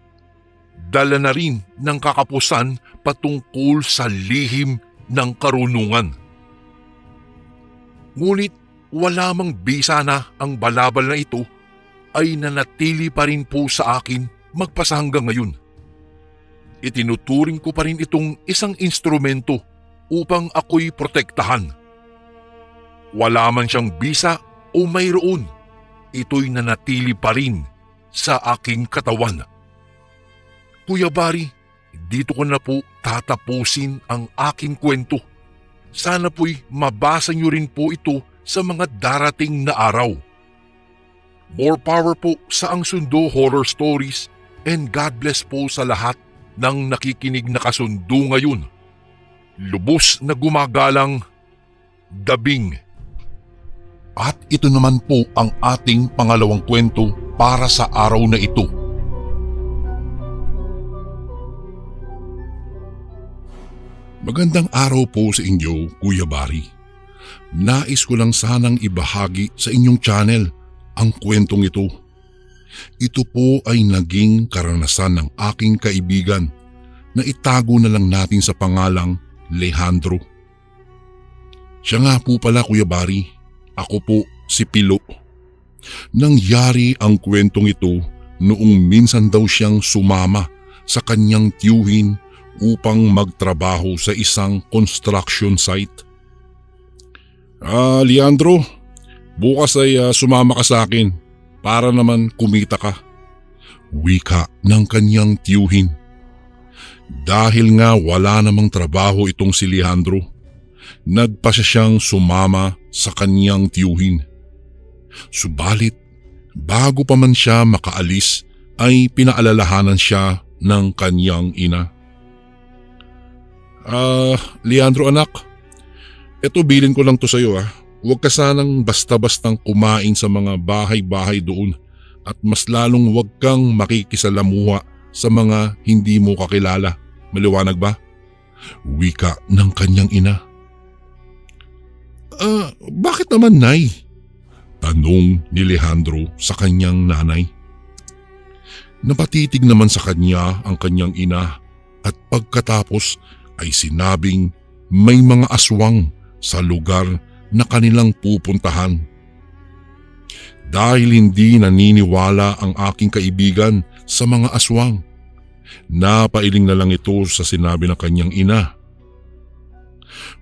Dala na rin ng kakapusan patungkol sa lihim ng karunungan. Ngunit wala mang bisa na ang balabal na ito ay nanatili pa rin po sa akin magpasa hanggang ngayon. Itinuturing ko pa rin itong isang instrumento upang ako'y protektahan. Wala man siyang bisa o mayroon, ito'y nanatili pa rin sa aking katawan. Kuya Barry, dito ko na po tatapusin ang aking kwento. Sana po'y mabasa niyo rin po ito sa mga darating na araw. More power po sa Ang Sundo Horror Stories, and God bless po sa lahat ng nakikinig na kasundo ngayon. Lubos na gumagalang, Dabing. At ito naman po ang ating pangalawang kwento para sa araw na ito. Magandang araw po sa inyo, Kuya Barry. Nais ko lang sanang ibahagi sa inyong channel ang kwentong ito. Ito po ay naging karanasan ng aking kaibigan na itago na lang natin sa pangalang Leandro. Siya nga po pala, Kuya Barry, ako po si Pilo. Nangyari ang kwentong ito noong minsan daw siyang sumama sa kanyang tiyuhin upang magtrabaho sa isang construction site. Leandro, bukas ay sumama ka sa akin para naman kumita ka. Wika ng kanyang tiyuhin. Dahil nga wala namang trabaho itong si Leandro, nagpasya siyang sumama sa kanyang tiyuhin. Subalit, bago pa man siya makaalis ay pinaalalahanan siya ng kanyang ina. Leandro anak, eto bilin ko lang to sa'yo . Huwag ka sanang basta-bastang kumain sa mga bahay-bahay doon at mas lalong huwag kang makikisalamuha sa mga hindi mo kakilala. Maliwanag ba? Wika ng kanyang ina. Bakit naman, Nay? Tanong ni Leandro sa kanyang nanay. Napatitig naman sa kanya ang kanyang ina at pagkatapos ay sinabing may mga aswang sa lugar na kanilang pupuntahan. Dahil hindi naniniwala ang aking kaibigan sa mga aswang, napailing na lang ito sa sinabi ng kanyang ina.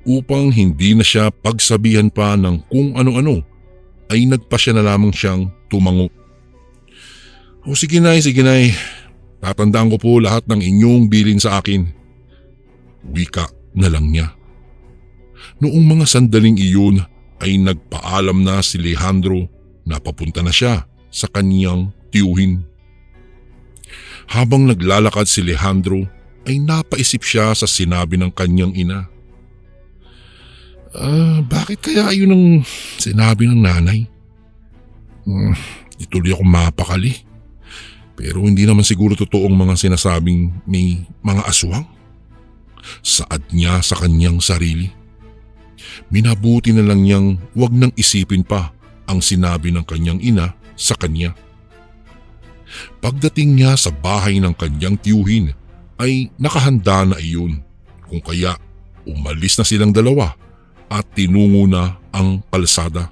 Upang hindi na siya pagsabihan pa ng kung ano-ano, ay nagpasya na lamang siyang tumango. Sige nay, tatandaan ko po lahat ng inyong bilin sa akin. Wika na lang niya. Noong mga sandaling iyon ay nagpaalam na si Leandro na papunta na siya sa kanyang tiyuhin. Habang naglalakad si Leandro ay napaisip siya sa sinabi ng kanyang ina. Bakit kaya yun ang sinabi ng nanay? Ituloy ako mapakali. Pero hindi naman siguro totoong mga sinasabing may mga aswang. Saad niya sa kanyang sarili. Minabuti na lang niyang wag nang isipin pa ang sinabi ng kanyang ina sa kanya. Pagdating niya sa bahay ng kanyang tiyuhin ay nakahanda na iyon, kung kaya umalis na silang dalawa at tinungo na ang kalsada.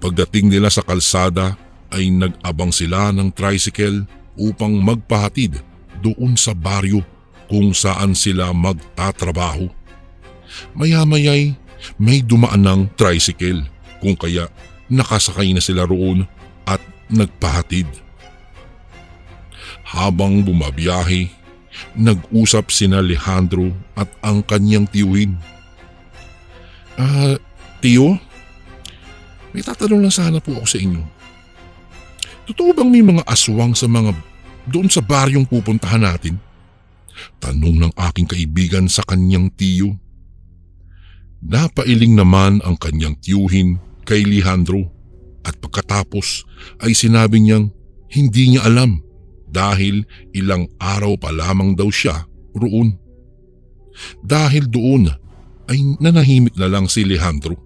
Pagdating nila sa kalsada ay nag-abang sila ng tricycle upang magpahatid doon sa baryo kung saan sila magtatrabaho. Maya-maya'y may dumaan ng tricycle, kung kaya nakasakay na sila roon at nagpahatid. Habang bumabiyahe, nag-usap sina Leandro at ang kanyang tiyuhin. Tiyo, may tatanong lang sana po ako sa inyo. Totoo bang may mga aswang sa mga doon sa baryong pupuntahan natin? Tanong ng aking kaibigan sa kanyang tiyo. Napailing naman ang kanyang tiyuhin kay Leandro at pagkatapos ay sinabi niyang hindi niya alam dahil ilang araw pa lamang daw siya roon. Dahil doon ay nanahimik na lang si Leandro.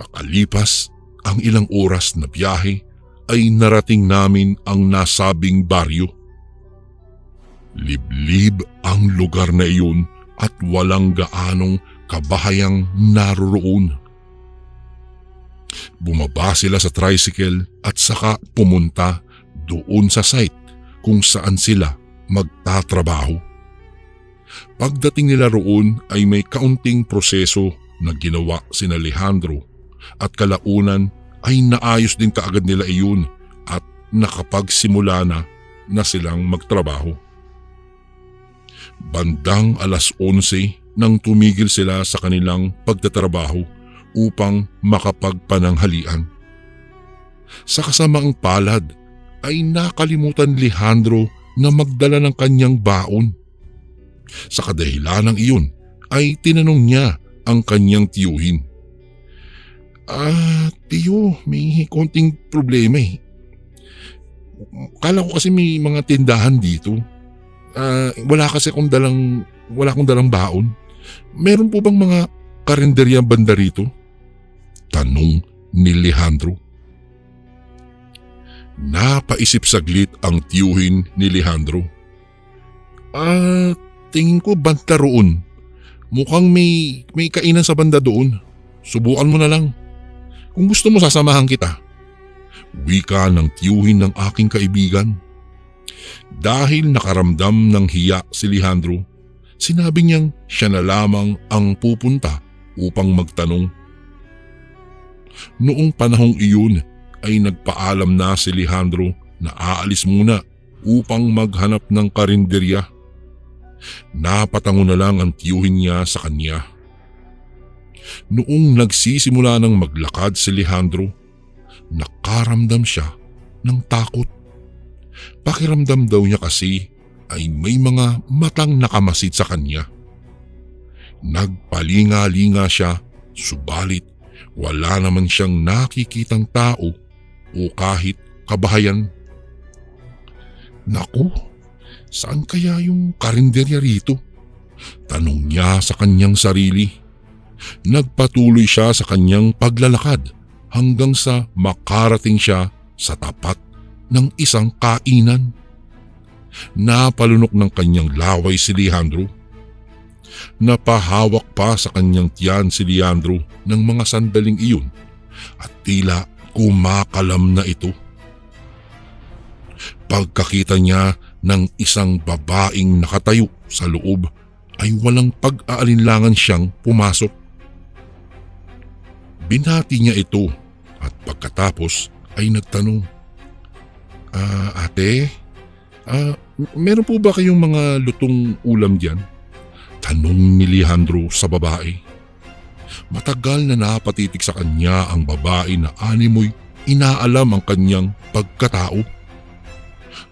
Makalipas ang ilang oras na biyahe ay narating namin ang nasabing baryo. Liblib ang lugar na iyon at walang gaanong kabahayang naroroon. Bumaba sila sa tricycle at saka pumunta doon sa site kung saan sila magtatrabaho. Pagdating nila roon ay may kaunting proseso na ginawa sina Alejandro at kalaunan ay naayos din kaagad nila iyon at nakapagsimula na silang magtrabaho. Bandang 11:00 nang tumigil sila sa kanilang pagtatrabaho upang makapagpananghalian. Sa kasamaang palad ay nakalimutan ni Alejandro na magdala ng kanyang baon. Sa kadahilanang iyon ay tinanong niya ang kanyang tiyuhin. Tiyo, may konting problema eh. Kala ko kasi may mga tindahan dito. Wala akong dalang baon. Meron po bang mga karinderya banda rito? Tanong ni Alejandro. Napaisip saglit ang tiyuhin ni Alejandro. Tingin ko banda roon. Mukhang may kainan sa banda doon. Subukan mo na lang. Kung gusto mo sasamahan kita. Wika ng tiyuhin ng aking kaibigan. Dahil nakaramdam ng hiya si Alejandro, sinabi niyang siya na lamang ang pupunta upang magtanong. Noong panahong iyon ay nagpaalam na si Alejandro na aalis muna upang maghanap ng karinderya. Napatango na lang ang tiyuhin niya sa kanya. Noong nagsisimula ng maglakad si Alejandro, nakaramdam siya ng takot. Pakiramdam daw niya kasi ay may mga matang nakamasid sa kanya. Nagpalinga-linga siya, subalit wala naman siyang nakikitang tao o kahit kabahayan. Naku, saan kaya yung karinderya rito? Tanong niya sa kanyang sarili. Nagpatuloy siya sa kanyang paglalakad hanggang sa makarating siya sa tapat ng isang kainan. Napalunok ng kanyang laway si Alejandro. Napahawak pa sa kanyang tiyan si Alejandro ng mga sandaling iyon at tila kumakalam na ito. Pagkakita niya ng isang babaeng nakatayo sa loob ay walang pag-aalinlangan siyang pumasok. Binati niya ito at pagkatapos ay nagtanong, Ate, meron po ba kayong mga lutong ulam diyan? Tanong ni Alejandro sa babae. Matagal na napatitig sa kanya ang babae na animoy inaalam ang kanyang pagkatao.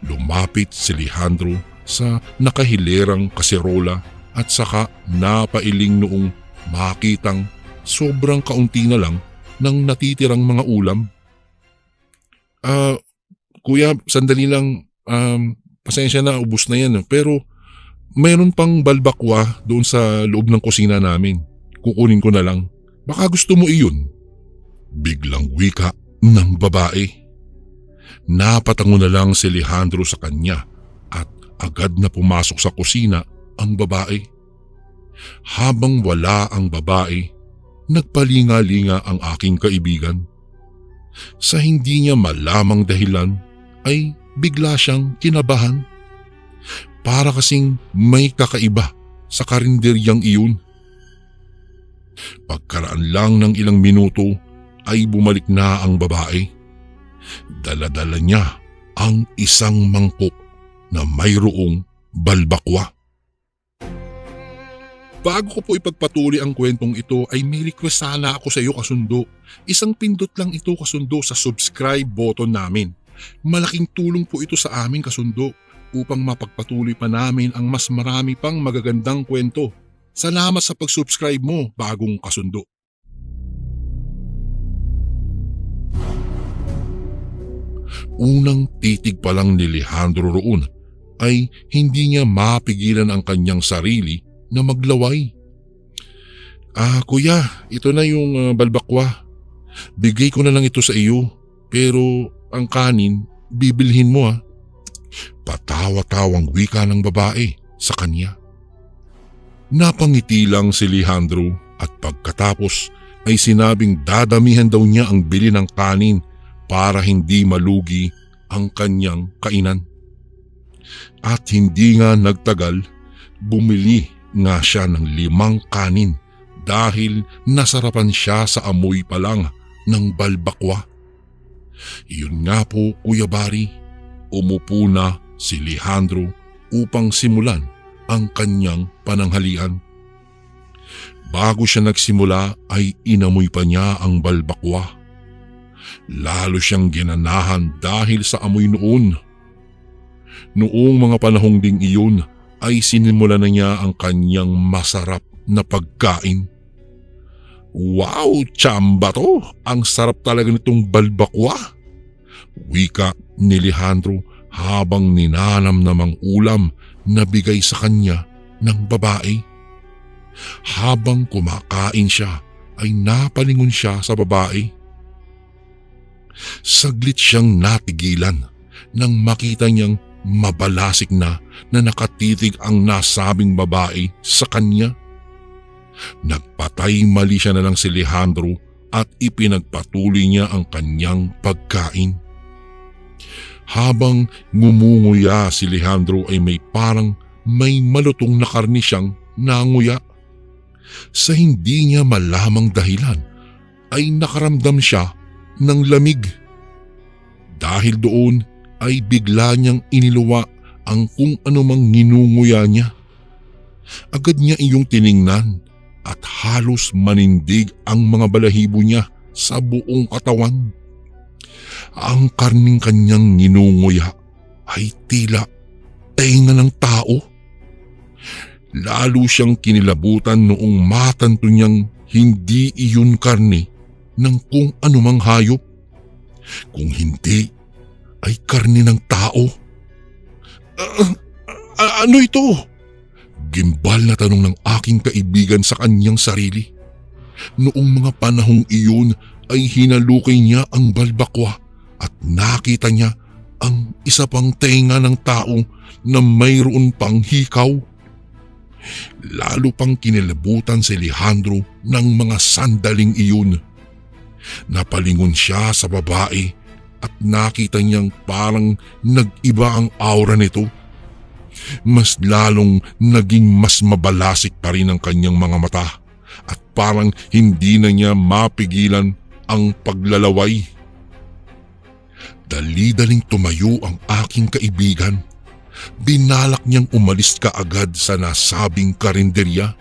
Lumapit si Alejandro sa nakahilerang kaserola at saka napailing noong makitang sobrang kaunti na lang ng natitirang mga ulam. Kuya, sandali lang, pasensya na, ubos na yan. Pero mayroon pang balbakwa doon sa loob ng kusina namin. Kukunin ko na lang. Baka gusto mo iyon. Biglang wika ng babae. Napatango na lang si Alejandro sa kanya at agad na pumasok sa kusina ang babae. Habang wala ang babae, nagpalinga-linga ang aking kaibigan. Sa hindi niya malamang dahilan ay bigla siyang kinabahan. Para kasing may kakaiba sa karinderyang iyon. Pagkaraan lang ng ilang minuto ay bumalik na ang babae. Dala-dala niya ang isang mangkok na mayroong balbakwa. Bago ko po ipagpatuloy ang kwentong ito ay may request sana ako sa iyo kasundo. Isang pindot lang ito kasundo sa subscribe button namin. Malaking tulong po ito sa amin kasundo upang mapagpatuloy pa namin ang mas marami pang magagandang kwento. Salamat sa pag-subscribe mo, bagong kasundo. Unang titig pa lang ni Alejandro roon ay hindi niya mapigilan ang kanyang sarili na maglaway. Kuya, ito na yung balbakwa.
Bigay ko na lang ito sa iyo, pero ang kanin, bibilhin mo ah. Patawa-tawang wika ng babae sa kanya. Napangiti lang si Alejandro at pagkatapos ay sinabing dadamihan daw niya ang bili ng kanin para hindi malugi ang kanyang kainan. At hindi nga nagtagal, bumili nga siya ng 5 kanin dahil nasarapan siya sa amoy pa lang ng balbakwa. Iyon nga po, Kuya Bari, umupo na si Alejandro upang simulan ang kanyang pananghalian. Bago siya nagsimula ay inamoy pa niya ang balbakwa. Lalo siyang ginanahan dahil sa amoy noon. Noong mga panahong ding iyon ay sinimula na niya ang kanyang masarap na pagkain. Wow, tsamba to! Ang sarap talaga nitong balbakwa! Wika ni Alejandro habang ninanamnamang ulam na bigay sa kanya ng babae. Habang kumakain siya ay napalingon siya sa babae. Saglit siyang natigilan nang makita niyang mabalasik na nakatitig ang nasabing babae sa kanya. Nagpatay mali siya na lang si Alejandro at ipinagpatuloy niya ang kanyang pagkain. Habang ngumunguya si Alejandro ay may malutong na karni siyang nanguya. Sa hindi niya malamang dahilan ay nakaramdam siya ng lamig. Dahil doon ay bigla niyang iniluwa ang kung anumang nginunguya niya. Agad niya iyong tiningnan at halos manindig ang mga balahibo niya sa buong katawan. Ang karning kanyang nginunguya ay tila tenga ng tao. Lalo siyang kinilabutan noong matanto niyang hindi iyon karne ng kung anumang hayop. Kung hindi, ay karne ng tao. Ano ito? Gimbal na tanong ng aking kaibigan sa kanyang sarili. Noong mga panahong iyon ay hinalukay niya ang balbakwa at nakita niya ang isa pang tenga ng tao na mayroon pang hikaw. Lalo pang kinilabutan si Alejandro ng mga sandaling iyon. Napalingon siya sa babae at nakita niyang parang nag-iba ang aura nito. Mas lalong naging mas mabalasik pa rin ang kanyang mga mata at parang hindi na niya mapigilan ang paglalaway. Dali-daling tumayo ang aking kaibigan. Binalak niyang umalis kaagad sa nasabing karinderya.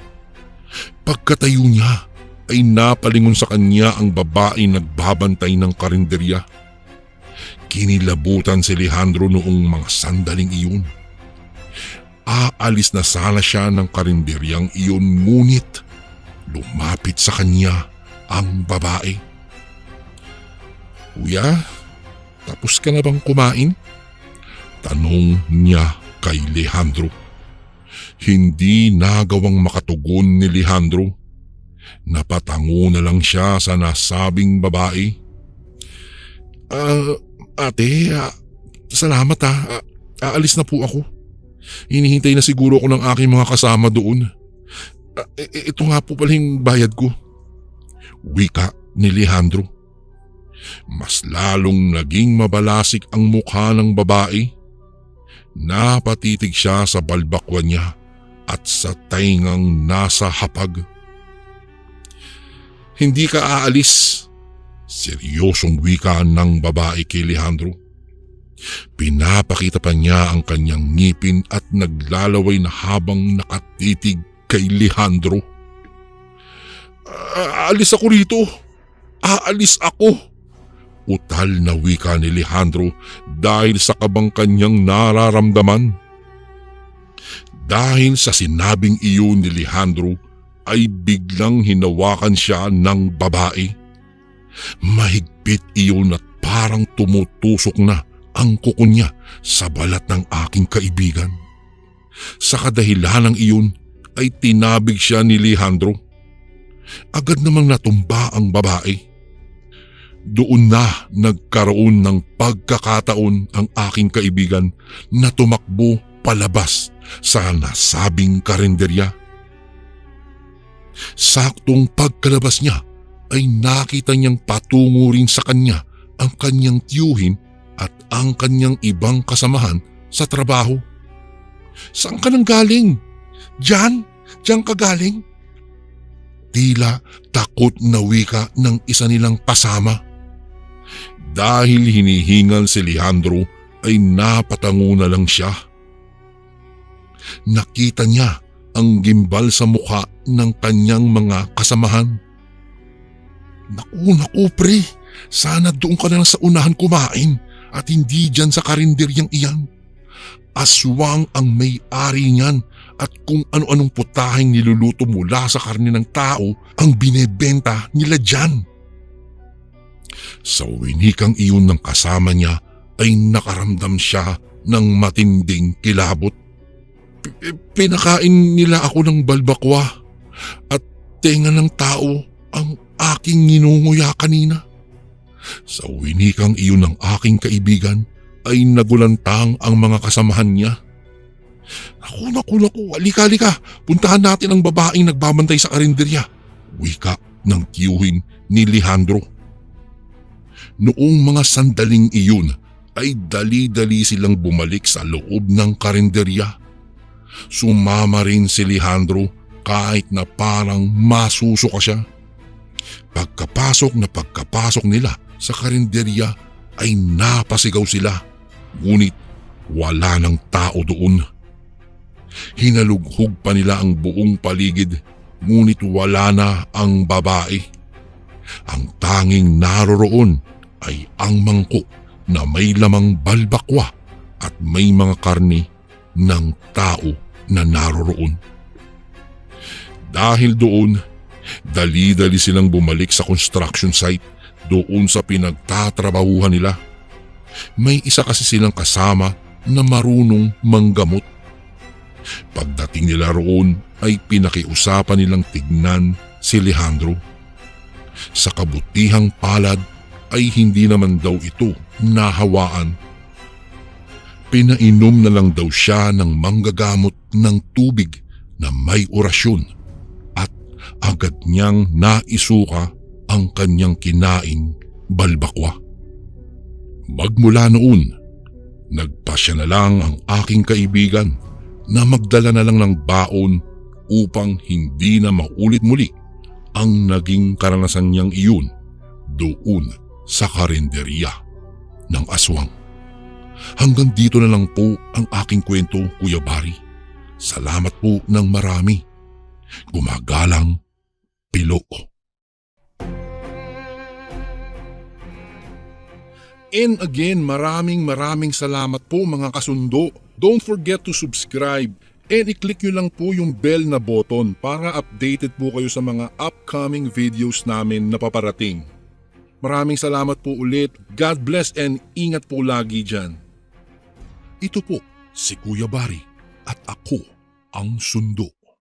Pagkatayo niya ay napalingon sa kanya ang babae nagbabantay ng karinderya. Kinilabutan si Alejandro noong mga sandaling iyon. Aalis na sana siya ng karinderyang iyon ngunit lumapit sa kanya ang babae. Kuya, tapos ka na bang kumain? Tanong niya kay Alejandro. Hindi nagawang makatugon ni Alejandro. Napatango na lang siya sa nasabing babae. Ate, salamat ha. Aalis na po ako. Hinihintay na siguro ako ng aking mga kasama doon. Ito nga po palang bayad ko. Wika ni Alejandro. Mas lalong naging mabalasik ang mukha ng babae. Napatitig siya sa balbakwa niya at sa taingang nasa hapag. Hindi ka aalis. Seryosong wika ng babae kay Alejandro. Pinapakita pa niya ang kanyang ngipin at naglalaway na habang nakatitig kay Alejandro. Aalis ako rito. Aalis ako. Utal na wika ni Alejandro dahil sa kabang kanyang nararamdaman. Dahil sa sinabing iyon ni Alejandro ay biglang hinawakan siya ng babae. Mahigpit iyon at parang tumutusok na ang kuko niya sa balat ng aking kaibigan. Sa kadahilanang iyon ay tinabig siya ni Alejandro. Agad namang natumba ang babae. Doon na nagkaroon ng pagkakataon ang aking kaibigan na tumakbo palabas sa nasabing karinderya. Saktong pagkalabas niya ay nakita niyang patungo rin sa kanya ang kanyang tiyuhin at ang kanyang ibang kasamahan sa trabaho. "Saan ka nang galing? Diyan? Diyan ka galing?" Tila takot na wika ng isa nilang kasama. Dahil hinihingal si Alejandro ay napatango na lang siya. Nakita niya ang gimbal sa mukha ng kanyang mga kasamahan. Naku pre, sana doon ka na lang sa unahan kumain at hindi dyan sa karinderyang iyan. Aswang ang may-ari niyan at kung ano-anong putahing niluluto mula sa karne ng tao ang binebenta nila dyan. Sa winikang iyon ng kasama niya ay nakaramdam siya ng matinding kilabot. Pinakain nila ako ng balbakwa at tenga ng tao ang aking ninunguya kanina. Sa winikang iyon ng aking kaibigan ay nagulantang ang mga kasamahan niya. Naku, halika, puntahan natin ang babaeng nagbabantay sa karinderya, wika ng tiyuhin ni Alejandro. Noong mga sandaling iyon ay dali-dali silang bumalik sa loob ng karinderya. Sumama rin si Alejandro kahit na parang masusuka siya. Pagkapasok nila sa karinderya ay napasigaw sila, ngunit wala ng tao doon. Hinalughog pa nila ang buong paligid, ngunit wala na ang babae. Ang tanging naroroon ay ang mangkok na may lamang balbakwa at may mga karne ng tao na naroroon. Dahil doon, dali-dali silang bumalik sa construction site doon sa pinagtatrabahuhan nila. May isa kasi silang kasama na marunong manggamot. Pagdating nila roon ay pinakiusapan nilang tignan si Alejandro. Sa kabutihang palad ay hindi naman daw ito nahawaan. Pinainom na lang daw siya ng manggagamot ng tubig na may orasyon at agad niyang naisuka ang kanyang kinaing balbakwa. Magmula noon, nagpasya na lang ang aking kaibigan na magdala na lang ng baon upang hindi na maulit muli ang naging karanasan niyang iyon doon sa karinderya ng aswang. Hanggang dito na lang po ang aking kwento, Kuya Bari. Salamat po ng marami. Gumagalang, Pilo. And again, maraming salamat po mga kasundo. Don't forget to subscribe and i-click nyo lang po yung bell na button para updated po kayo sa mga upcoming videos namin na paparating. Maraming salamat po ulit. God bless and ingat po lagi dyan. Ito po si Kuya Bari at ako ang Sundo.